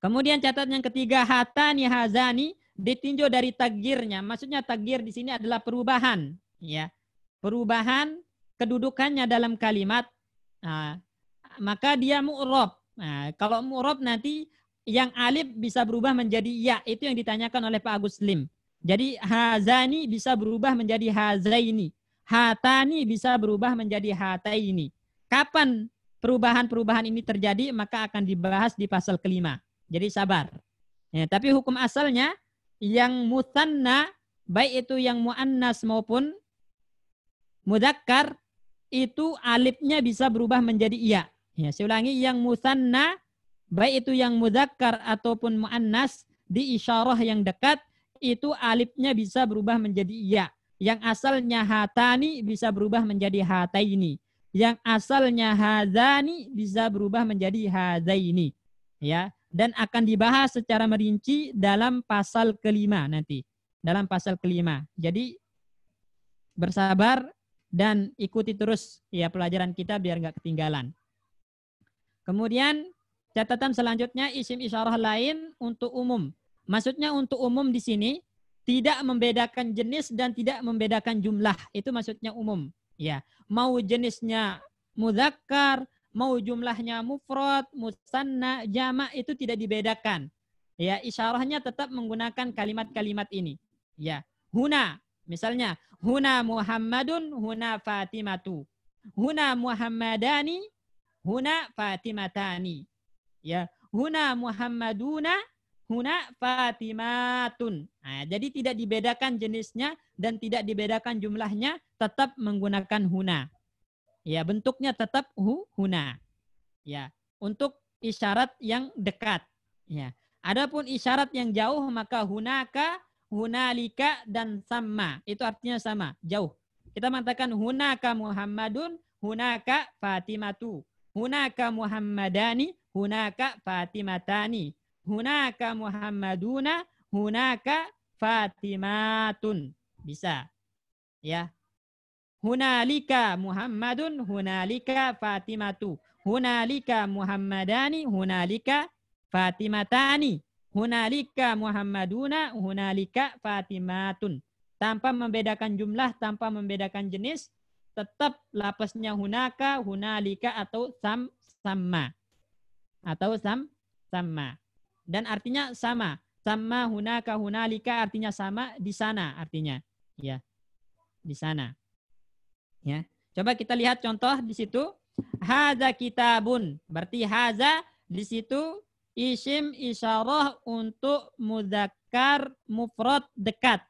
Kemudian catatan yang ketiga, hatani hazani ditinjau dari tagirnya. Maksudnya tagir di sini adalah perubahan, ya. Perubahan kedudukannya dalam kalimat. Nah, maka dia mu'rab. Nah, kalau mu'rab nanti yang alif bisa berubah menjadi ya. Itu yang ditanyakan oleh Pak Agus Lim. Jadi hazani bisa berubah menjadi hazaini. Hatani bisa berubah menjadi hataini. Kapan perubahan-perubahan ini terjadi maka akan dibahas di pasal kelima. Jadi sabar. Ya, tapi hukum asalnya yang mutanna, baik itu yang muannas maupun mudzakkar, itu alifnya bisa berubah menjadi iya. Ya, saya ulangi, yang musanna, baik itu yang mudzakkar ataupun muannas, di isyarah yang dekat, itu alifnya bisa berubah menjadi iya. Yang asalnya hatani bisa berubah menjadi hataini. Yang asalnya hadzani bisa berubah menjadi hadzaini. Ya, dan akan dibahas secara merinci dalam pasal kelima nanti. Dalam pasal kelima. Jadi bersabar dan ikuti terus ya pelajaran kita biar nggak ketinggalan. Kemudian catatan selanjutnya isim isyarah lain untuk umum. Maksudnya untuk umum di sini tidak membedakan jenis dan tidak membedakan jumlah. Itu maksudnya umum. Ya, mau jenisnya mudzakkar, mau jumlahnya mufrad, musanna, jamak itu tidak dibedakan. Ya, isyarahnya tetap menggunakan kalimat-kalimat ini. Ya, huna misalnya huna Muhammadun, huna Fatimatu. Huna Muhammadani, huna Fatimatani. Ya, huna Muhammaduna, huna Fatimatun. Nah, jadi tidak dibedakan jenisnya dan tidak dibedakan jumlahnya, tetap menggunakan huna. Ya, bentuknya tetap huna. Ya, untuk isyarat yang dekat. Ya. Adapun isyarat yang jauh maka hunaka, hunalika dan sama. Itu artinya sama, jauh. Kita mengatakan hunaka Muhammadun, hunaka Fatimatu. Hunaka Muhammadani, hunaka Fatimatani. Hunaka Muhammaduna, hunaka Fatimatun. Bisa. Ya. Hunalika Muhammadun, hunalika Fatimatu. Hunalika Muhammadani, hunalika Fatimatani. Hunalika Muhammaduna, hunalika Fatimatun. Tanpa membedakan jumlah, tanpa membedakan jenis, tetap lapasnya hunaka, hunalika atau sama. Atau sama. Dan artinya sama. Sama hunaka, hunalika artinya sama di sana artinya. Ya. di sana. Ya. Coba kita lihat contoh di situ. Haza kitabun. Berarti haza di situ isim isyarah untuk mudzakkar mufrad dekat.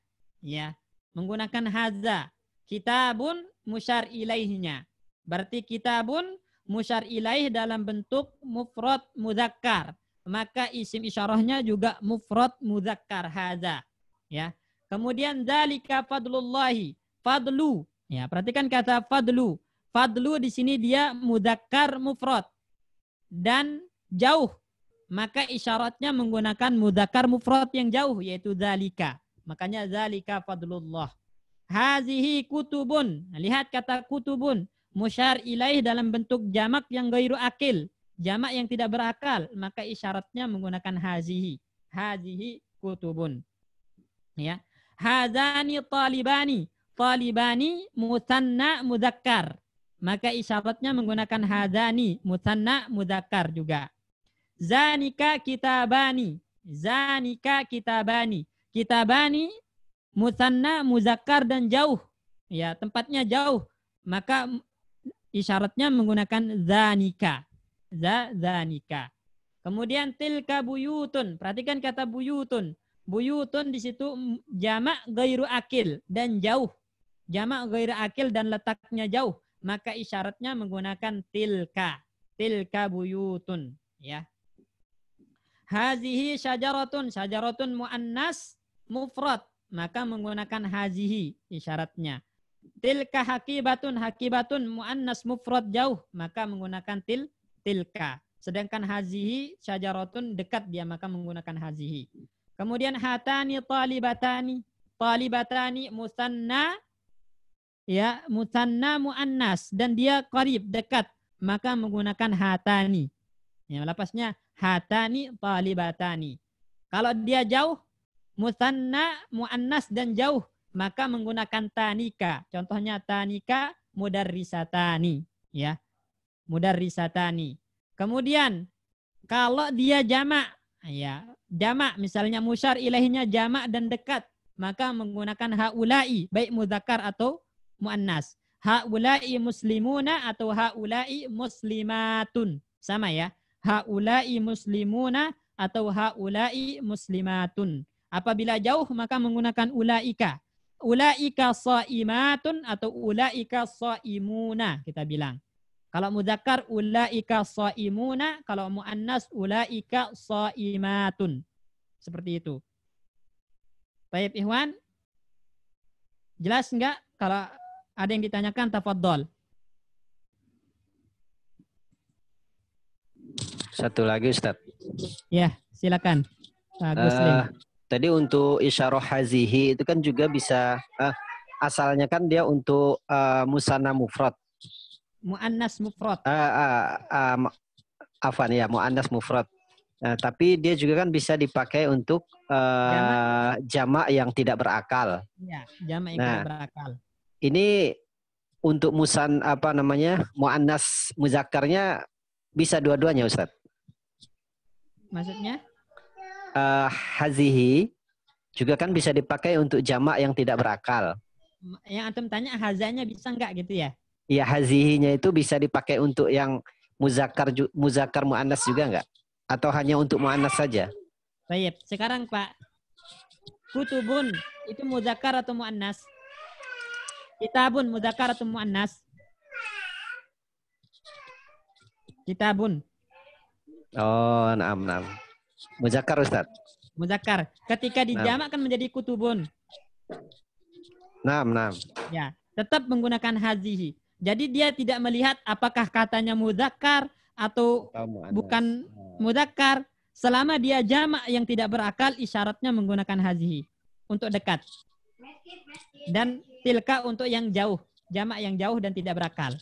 Ya. Menggunakan haza. Kitabun musyar ilaihnya. Berarti kitabun musyar ilaih dalam bentuk mufrad mudzakkar. Maka isim isyarahnya juga mufrad mudzakkar haza. Ya. Kemudian dzalika fadlullahi. Fadlu. Ya, perhatikan kata fadlu. Fadlu di sini dia mudzakkar mufrad dan jauh. Maka isyaratnya menggunakan mudzakkar mufrad yang jauh yaitu dzalika. Makanya dzalika fadlullah. Hazihi kutubun. Lihat kata kutubun. Musyar ilaih dalam bentuk jamak yang ghairu akil. Jamak yang tidak berakal. Maka isyaratnya menggunakan hazihi. Hazihi kutubun. Ya. Hazani talibani. Talibani musanna mudzakkar. Maka isyaratnya menggunakan hazani. Musanna mudzakkar juga. Zanika kitabani. Zanika kitabani. Kitabani musanna muzakkar dan jauh. Ya, tempatnya jauh. Maka isyaratnya menggunakan zanika. Zanika. Kemudian tilka buyutun. Perhatikan kata buyutun. Buyutun di situ jamak ghairu akil dan jauh. Jamak ghairu akil dan letaknya jauh. Maka isyaratnya menggunakan tilka. Tilka buyutun. Ya. Hazihi syajaratun. Syajaratun muannas mufrad. Maka menggunakan hazihi isyaratnya. Tilka hakibatun. Hakibatun muannas mufrad jauh. Maka menggunakan tilka. Sedangkan hazihi syajaratun dekat dia. Maka menggunakan hazihi. Kemudian hatani talibatani. Talibatani musanna. Ya, musanna muannas. Dan dia qarib dekat. Maka menggunakan hatani. Ya, lapasnya hatani talibatani. Kalau dia jauh, musanna muannas dan jauh, maka menggunakan tanika. Contohnya tanika mudarrisatani, ya. Mudarrisatani. Kemudian kalau dia jamak, ya, jamak misalnya musyar ilaihnya jamak dan dekat, maka menggunakan haula'i baik mudzakkar atau muannas. Haula'i muslimuna atau haula'i muslimatun. Sama ya. Haula'i muslimuna atau haula'i muslimatun. Apabila jauh maka menggunakan ulaika. Ulaika shaimatun atau ulaika shaimuna kita bilang. Kalau mudzakkar ulaika shaimuna, kalau muannas ulaika shaimatun. Seperti itu. Baik, Ikhwan. Jelas enggak? Kalau ada yang ditanyakan tafadhol. Satu lagi Ustaz. Ya, silakan. Pak Guslim. Tadi untuk isyarah hazihi itu kan juga bisa asalnya kan dia untuk musanna mufrad. Muannas mufrad. Afan ya, muannas mufrad. Tapi dia juga kan bisa dipakai untuk jamak yang tidak berakal. Ya, jamak yang tidak berakal. Ini untuk muannas muzakkarnya bisa dua-duanya Ustaz. Maksudnya? Hazihi juga kan bisa dipakai untuk jamak yang tidak berakal. Yang antum tanya hazanya bisa enggak gitu ya? Iya, hazihinya itu bisa dipakai untuk yang muzakkar muannas juga enggak? Atau hanya untuk muannas saja? Baik, sekarang Pak, kutubun itu muzakkar atau muannas? Kitabun muzakkar atau muannas? Kitabun. Oh, naam. Muzakkar Ustaz. Muzakkar. Ketika dijamak kan menjadi kutubun. Naam. Ya, tetap menggunakan hazihi. Jadi dia tidak melihat apakah katanya muzakkar atau bukan muzakkar. Selama dia jamak yang tidak berakal, isyaratnya menggunakan hazihi untuk dekat. Dan tilka untuk yang jauh. Jamak yang jauh dan tidak berakal.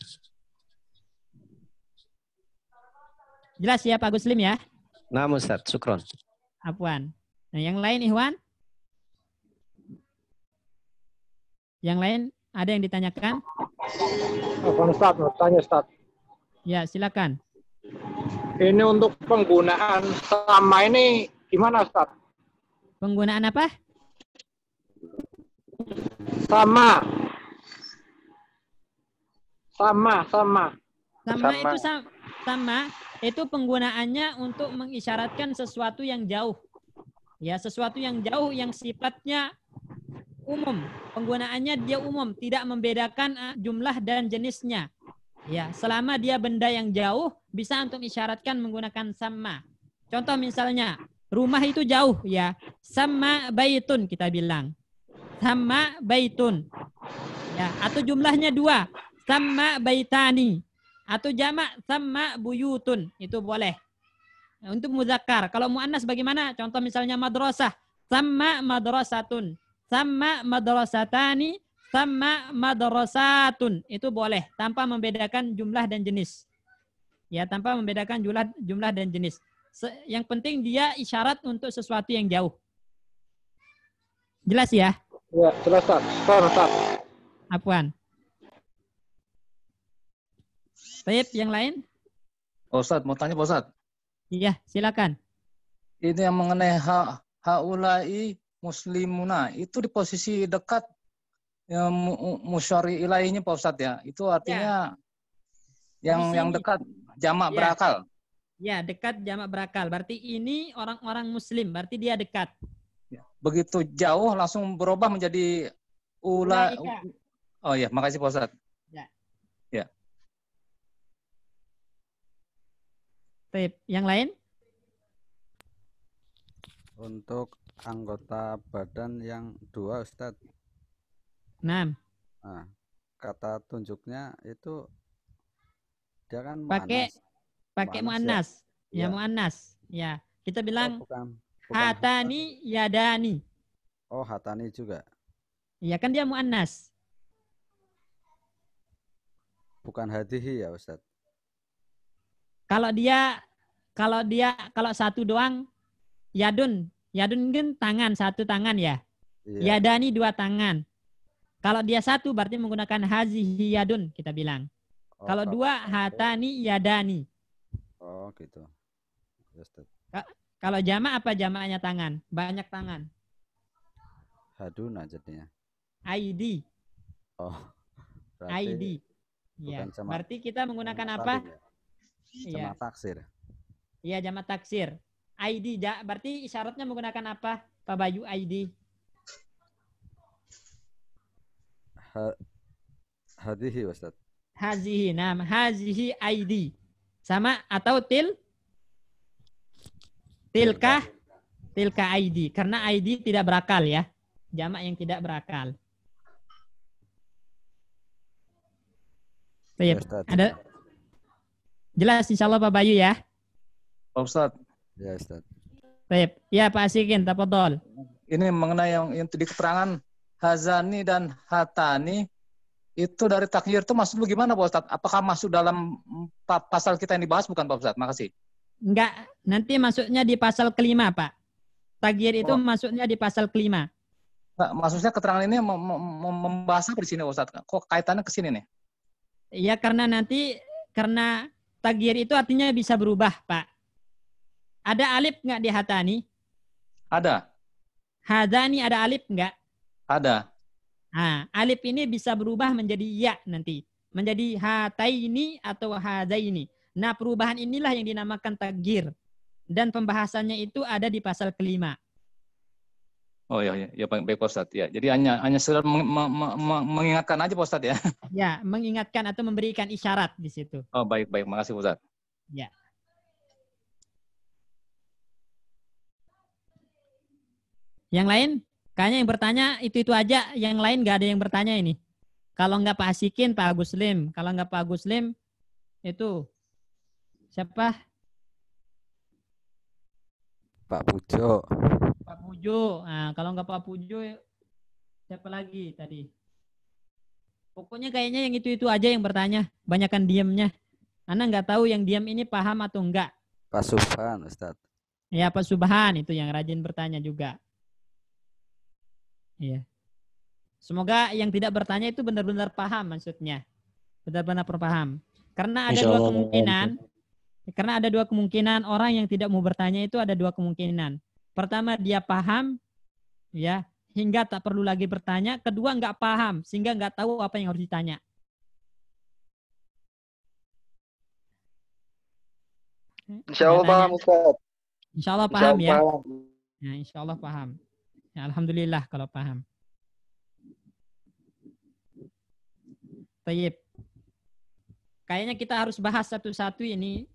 Jelas ya Pak Guslim ya? Nah Ustaz, syukron. Afwan. Nah yang lain Ikhwan? Yang lain ada yang ditanyakan? Ustaz, mau tanya Ustaz. Ya silakan. Ini untuk penggunaan sama ini gimana Ustaz? Penggunaan apa? Sama. Sama Sama. itu sama itu penggunaannya untuk mengisyaratkan sesuatu yang jauh. Ya, sesuatu yang jauh yang sifatnya umum. Penggunaannya dia umum, tidak membedakan jumlah dan jenisnya. Ya, selama dia benda yang jauh bisa untuk isyaratkan menggunakan sama. Contoh misalnya, rumah itu jauh ya. Sama baitun kita bilang. Sama baitun. Ya, atau jumlahnya 2. Sama baitani. Atau jamak sama buyutun. Itu boleh. Untuk muzakkar. Kalau muannas bagaimana? Contoh misalnya madrasah. Sama madrasatun. Sama madrasatani. Sama madrasatun. Itu boleh. Tanpa membedakan jumlah dan jenis. Ya, tanpa membedakan jumlah dan jenis. Yang penting dia isyarat untuk sesuatu yang jauh. Jelas ya? Ya, jelas Ustaz. Ustaz. Apaan? Baik, yang lain? Pak Ustadz, mau tanya Pak Ustadz. Iya, silakan. Ini yang mengenai haulai muslimuna, itu di posisi dekat ya, musyari ilaihinya Pak Ustadz ya. Itu artinya yang dekat jamak berakal. Ya, dekat jamak berakal. Berarti ini orang-orang muslim, berarti dia dekat. Begitu jauh langsung berubah menjadi Ulaika. Oh iya, makasih Pak Ustadz. Ya. Ya. Baik, yang lain? Untuk anggota badan yang 2 Ustadz. 6. Nah, kata tunjuknya itu dia kan pakai muannas. Ya, muannas. Ya, kita bilang bukan hatani yadani. Oh, hatani juga. Iya kan dia muannas. Bukan hadihi ya Ustadz. Kalau satu doang yadun kan tangan, satu tangan ya. Iya. Yadani 2 tangan. Kalau dia satu berarti menggunakan hazihi yadun kita bilang. Kalau 2 hatani yadani. Oh gitu. Ustadz. Kalau jamak apa jamaknya tangan? Banyak tangan. Haduna jadinya. ID. Oh. ID. Ya. Berarti kita menggunakan apa? Jamak taksir. Iya, jamak taksir. ID, berarti isyaratnya menggunakan apa? Pak Bayu, ID. Hadihi Ustaz. Hazihi, nama hazihi ID. Sama atau tilka ID. Karena ID tidak berakal ya. Jamak yang tidak berakal. Ya, ada jelas insyaallah Pak Bayu ya. Pak Ustadz. Ya Ustaz. Baik. Ya Pak Asikin, tafadhol. Ini mengenai yang di keterangan hazani dan hatani itu dari takyir itu maksud lu gimana Pak Ustadz? Apakah masuk dalam pasal kita yang dibahas bukan Pak Ustadz? Makasih. Enggak, nanti masuknya di pasal kelima Pak. Takyir itu masuknya di pasal kelima. Nah, maksudnya keterangan ini membahas apa di sini Pak Ustadz? Kok kaitannya ke sini nih? Iya karena tagyir itu artinya bisa berubah Pak. Ada alif nggak di hatani? Ada. Hadani ada alif nggak? Ada. Nah, alif ini bisa berubah menjadi ya nanti. Menjadi hataini atau hadaini. Nah, perubahan inilah yang dinamakan tagyir. Dan pembahasannya itu ada di pasal kelima. Oh ya baik Pak Ustadz ya. Jadi hanya sekedar mengingatkan aja Pak Ustadz ya. Ya, mengingatkan atau memberikan isyarat di situ. Oh baik, makasih Pak Ustadz. Ya. Yang lain? Kayaknya yang bertanya itu aja. Yang lain nggak ada yang bertanya ini. Kalau nggak Pak Asikin, Pak Agus Lim. Kalau nggak Pak Agus Lim, itu siapa? Pak Pujo. Pak Pujo. Nah, kalau nggak Pak Pujo, siapa lagi tadi? Pokoknya kayaknya yang itu aja yang bertanya. Banyakan diamnya. Anda nggak tahu yang diam ini paham atau enggak. Pak Subhan, Ustaz. Ya, Pak Subhan itu yang rajin bertanya juga. Iya. Semoga yang tidak bertanya itu benar-benar paham maksudnya. Benar-benar paham. Karena ada dua kemungkinan orang yang tidak mau bertanya itu ada 2 kemungkinan. Pertama dia paham ya hingga tak perlu lagi bertanya, kedua nggak paham sehingga nggak tahu apa yang harus ditanya. Insya Allah paham Ustaz. Insya Allah Insya paham Allah ya. paham. Ya, insya Allah paham. Ya, alhamdulillah kalau paham. Tayyib. Kayaknya kita harus bahas satu-satu ini.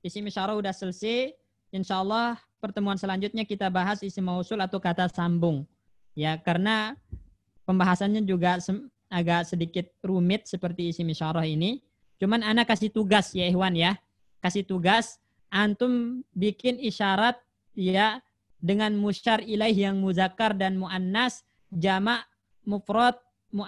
Isim isyarah udah selesai. Insya Allah pertemuan selanjutnya kita bahas isim mausul atau kata sambung. Ya, karena pembahasannya juga agak sedikit rumit seperti isim isyarah ini. Cuman ana kasih tugas ya Ikhwan ya. Kasih tugas antum bikin isyarat ya dengan musyar ilaih yang muzakkar dan muannas, jamak, mufrad,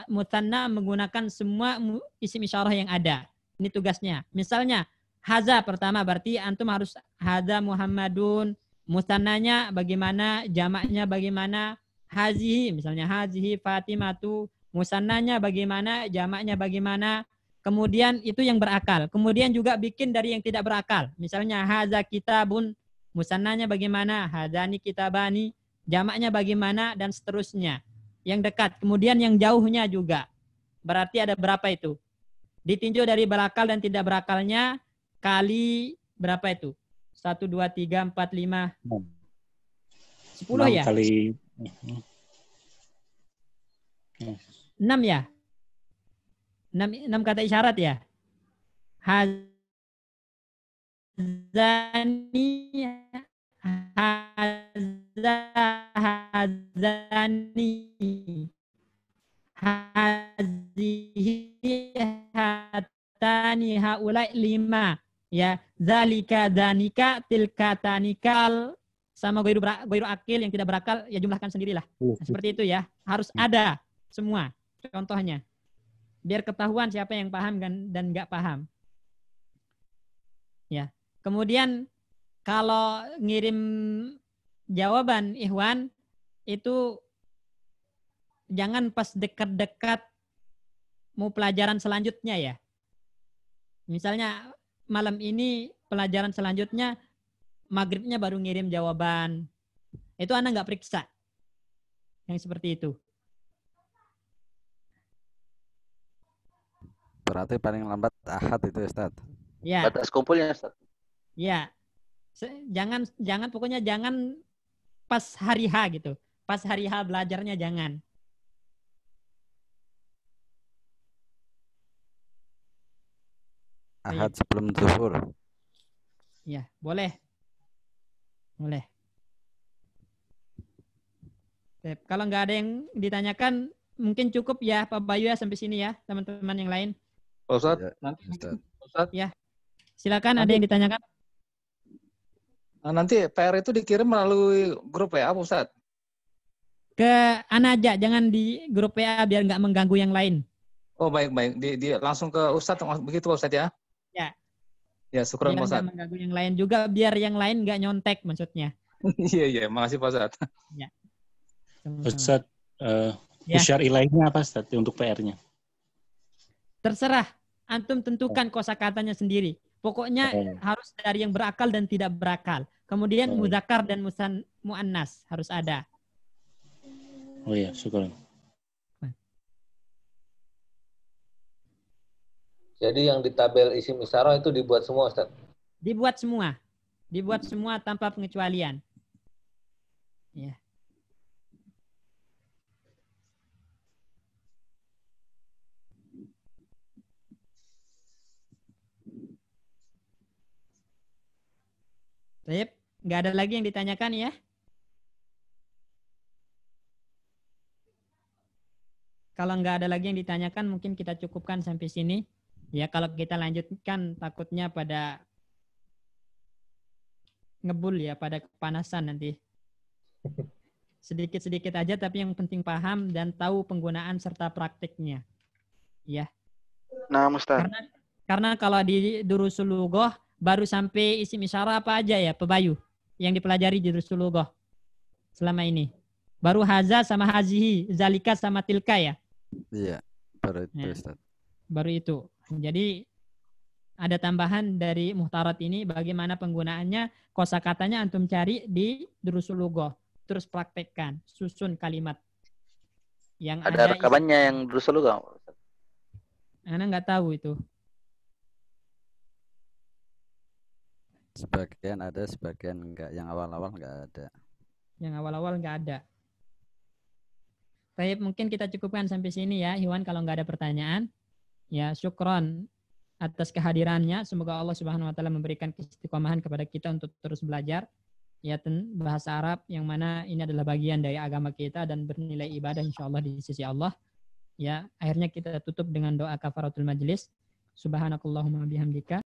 mutsanna menggunakan semua isim isyarah yang ada. Ini tugasnya. Misalnya haza pertama berarti antum harus haza Muhammadun, mustannanya bagaimana, jamaknya bagaimana, hazihi misalnya hazihi Fatimatu, musannanya bagaimana, jamaknya bagaimana. Kemudian itu yang berakal. Kemudian juga bikin dari yang tidak berakal. Misalnya haza kitabun, musannanya bagaimana, hazani kitabani, jamaknya bagaimana dan seterusnya. Yang dekat. Kemudian yang jauhnya juga. Berarti ada berapa itu? Ditinjau dari berakal dan tidak berakalnya kali berapa itu? 1, 2, 3, 4, 5. 10 ya? Kali 6 ya? 6 kata isyarat ya? Hazani, hazani, hazihi, hatani, haulai 5. Ya, zalika, danika, tilka, tanikal, sama goiru akil yang tidak berakal, ya jumlahkan sendirilah. Nah, seperti itu ya. Harus ada semua contohnya. Biar ketahuan siapa yang paham dan nggak paham. Ya. Kemudian kalau ngirim jawaban Ikhwan itu jangan pas dekat-dekat mau pelajaran selanjutnya ya. Misalnya malam ini pelajaran selanjutnya maghribnya baru ngirim jawaban. Itu Anda nggak periksa. Yang seperti itu. Berarti paling lambat Ahad itu Ustaz. Ya. Batas kumpulnya Ustaz. Ya. Jangan pokoknya jangan pas hari H gitu. Pas hari H belajarnya jangan. Ahad sebelum zuhur. Ya, boleh. Boleh. Kalau nggak ada yang ditanyakan, mungkin cukup ya Pak Bayu ya sampai sini ya, teman-teman yang lain. Pak Ustaz, Ya, nanti Ustaz. Ustaz, Ya. Silakan ada yang ditanyakan. nanti PR itu dikirim melalui grup WA, Pak Ustaz. Ke Ana aja, jangan di grup PA biar nggak mengganggu yang lain. Oh baik. Di langsung ke Ustaz begitu Pak Ustaz ya? Ya. Ya, syukuran Biar Pak Ustaz. nggak mengganggu yang lain juga, biar yang lain nggak nyontek maksudnya. Iya, makasih Pak Ustaz. Ya. Ustaz, Ya. musyar ilaihnya apa Ustaz untuk PR-nya? Terserah, antum tentukan kosakatanya sendiri. Pokoknya harus dari yang berakal dan tidak berakal. Kemudian muzakkar dan muannas harus ada. Oh ya, syukur. Jadi yang di tabel isim isyarah itu dibuat semua Ustaz? Dibuat semua. Dibuat semua tanpa pengecualian. Ya. Baik, nggak ada lagi yang ditanyakan ya? Kalau nggak ada lagi yang ditanyakan, mungkin kita cukupkan sampai sini. Ya, kalau kita lanjutkan takutnya pada ngebul ya, pada kepanasan nanti. Sedikit-sedikit aja, tapi yang penting paham dan tahu penggunaan serta praktiknya. Ya. Nah, Ustaz. Karena kalau di Durusul Lughah baru sampai isim isyarah apa aja ya, Pak Bayu, yang dipelajari di Durusul Lughah selama ini. Baru haza sama hazihi, zalika sama tilka ya. Iya, baru itu Ya. Ustaz. Baru itu. Jadi ada tambahan dari muhtarat ini, bagaimana penggunaannya, kosakatanya antum cari di Durusul Lughah. Terus praktekkan, susun kalimat. Yang Ada rekamannya yang Durusul Lughah. Ana nggak tahu itu. Sebagian ada, sebagian enggak. Yang awal-awal enggak ada. Yang awal-awal nggak ada. Baik, mungkin kita cukupkan sampai sini ya, Iwan, kalau nggak ada pertanyaan. Ya, syukron atas kehadirannya. Semoga Allah Subhanahu wa taala memberikan keistiqomahan kepada kita untuk terus belajar ya bahasa Arab, yang mana ini adalah bagian dari agama kita dan bernilai ibadah insyaallah di sisi Allah. Ya, akhirnya kita tutup dengan doa kafaratul majlis. Subhanakallahumma bihamdika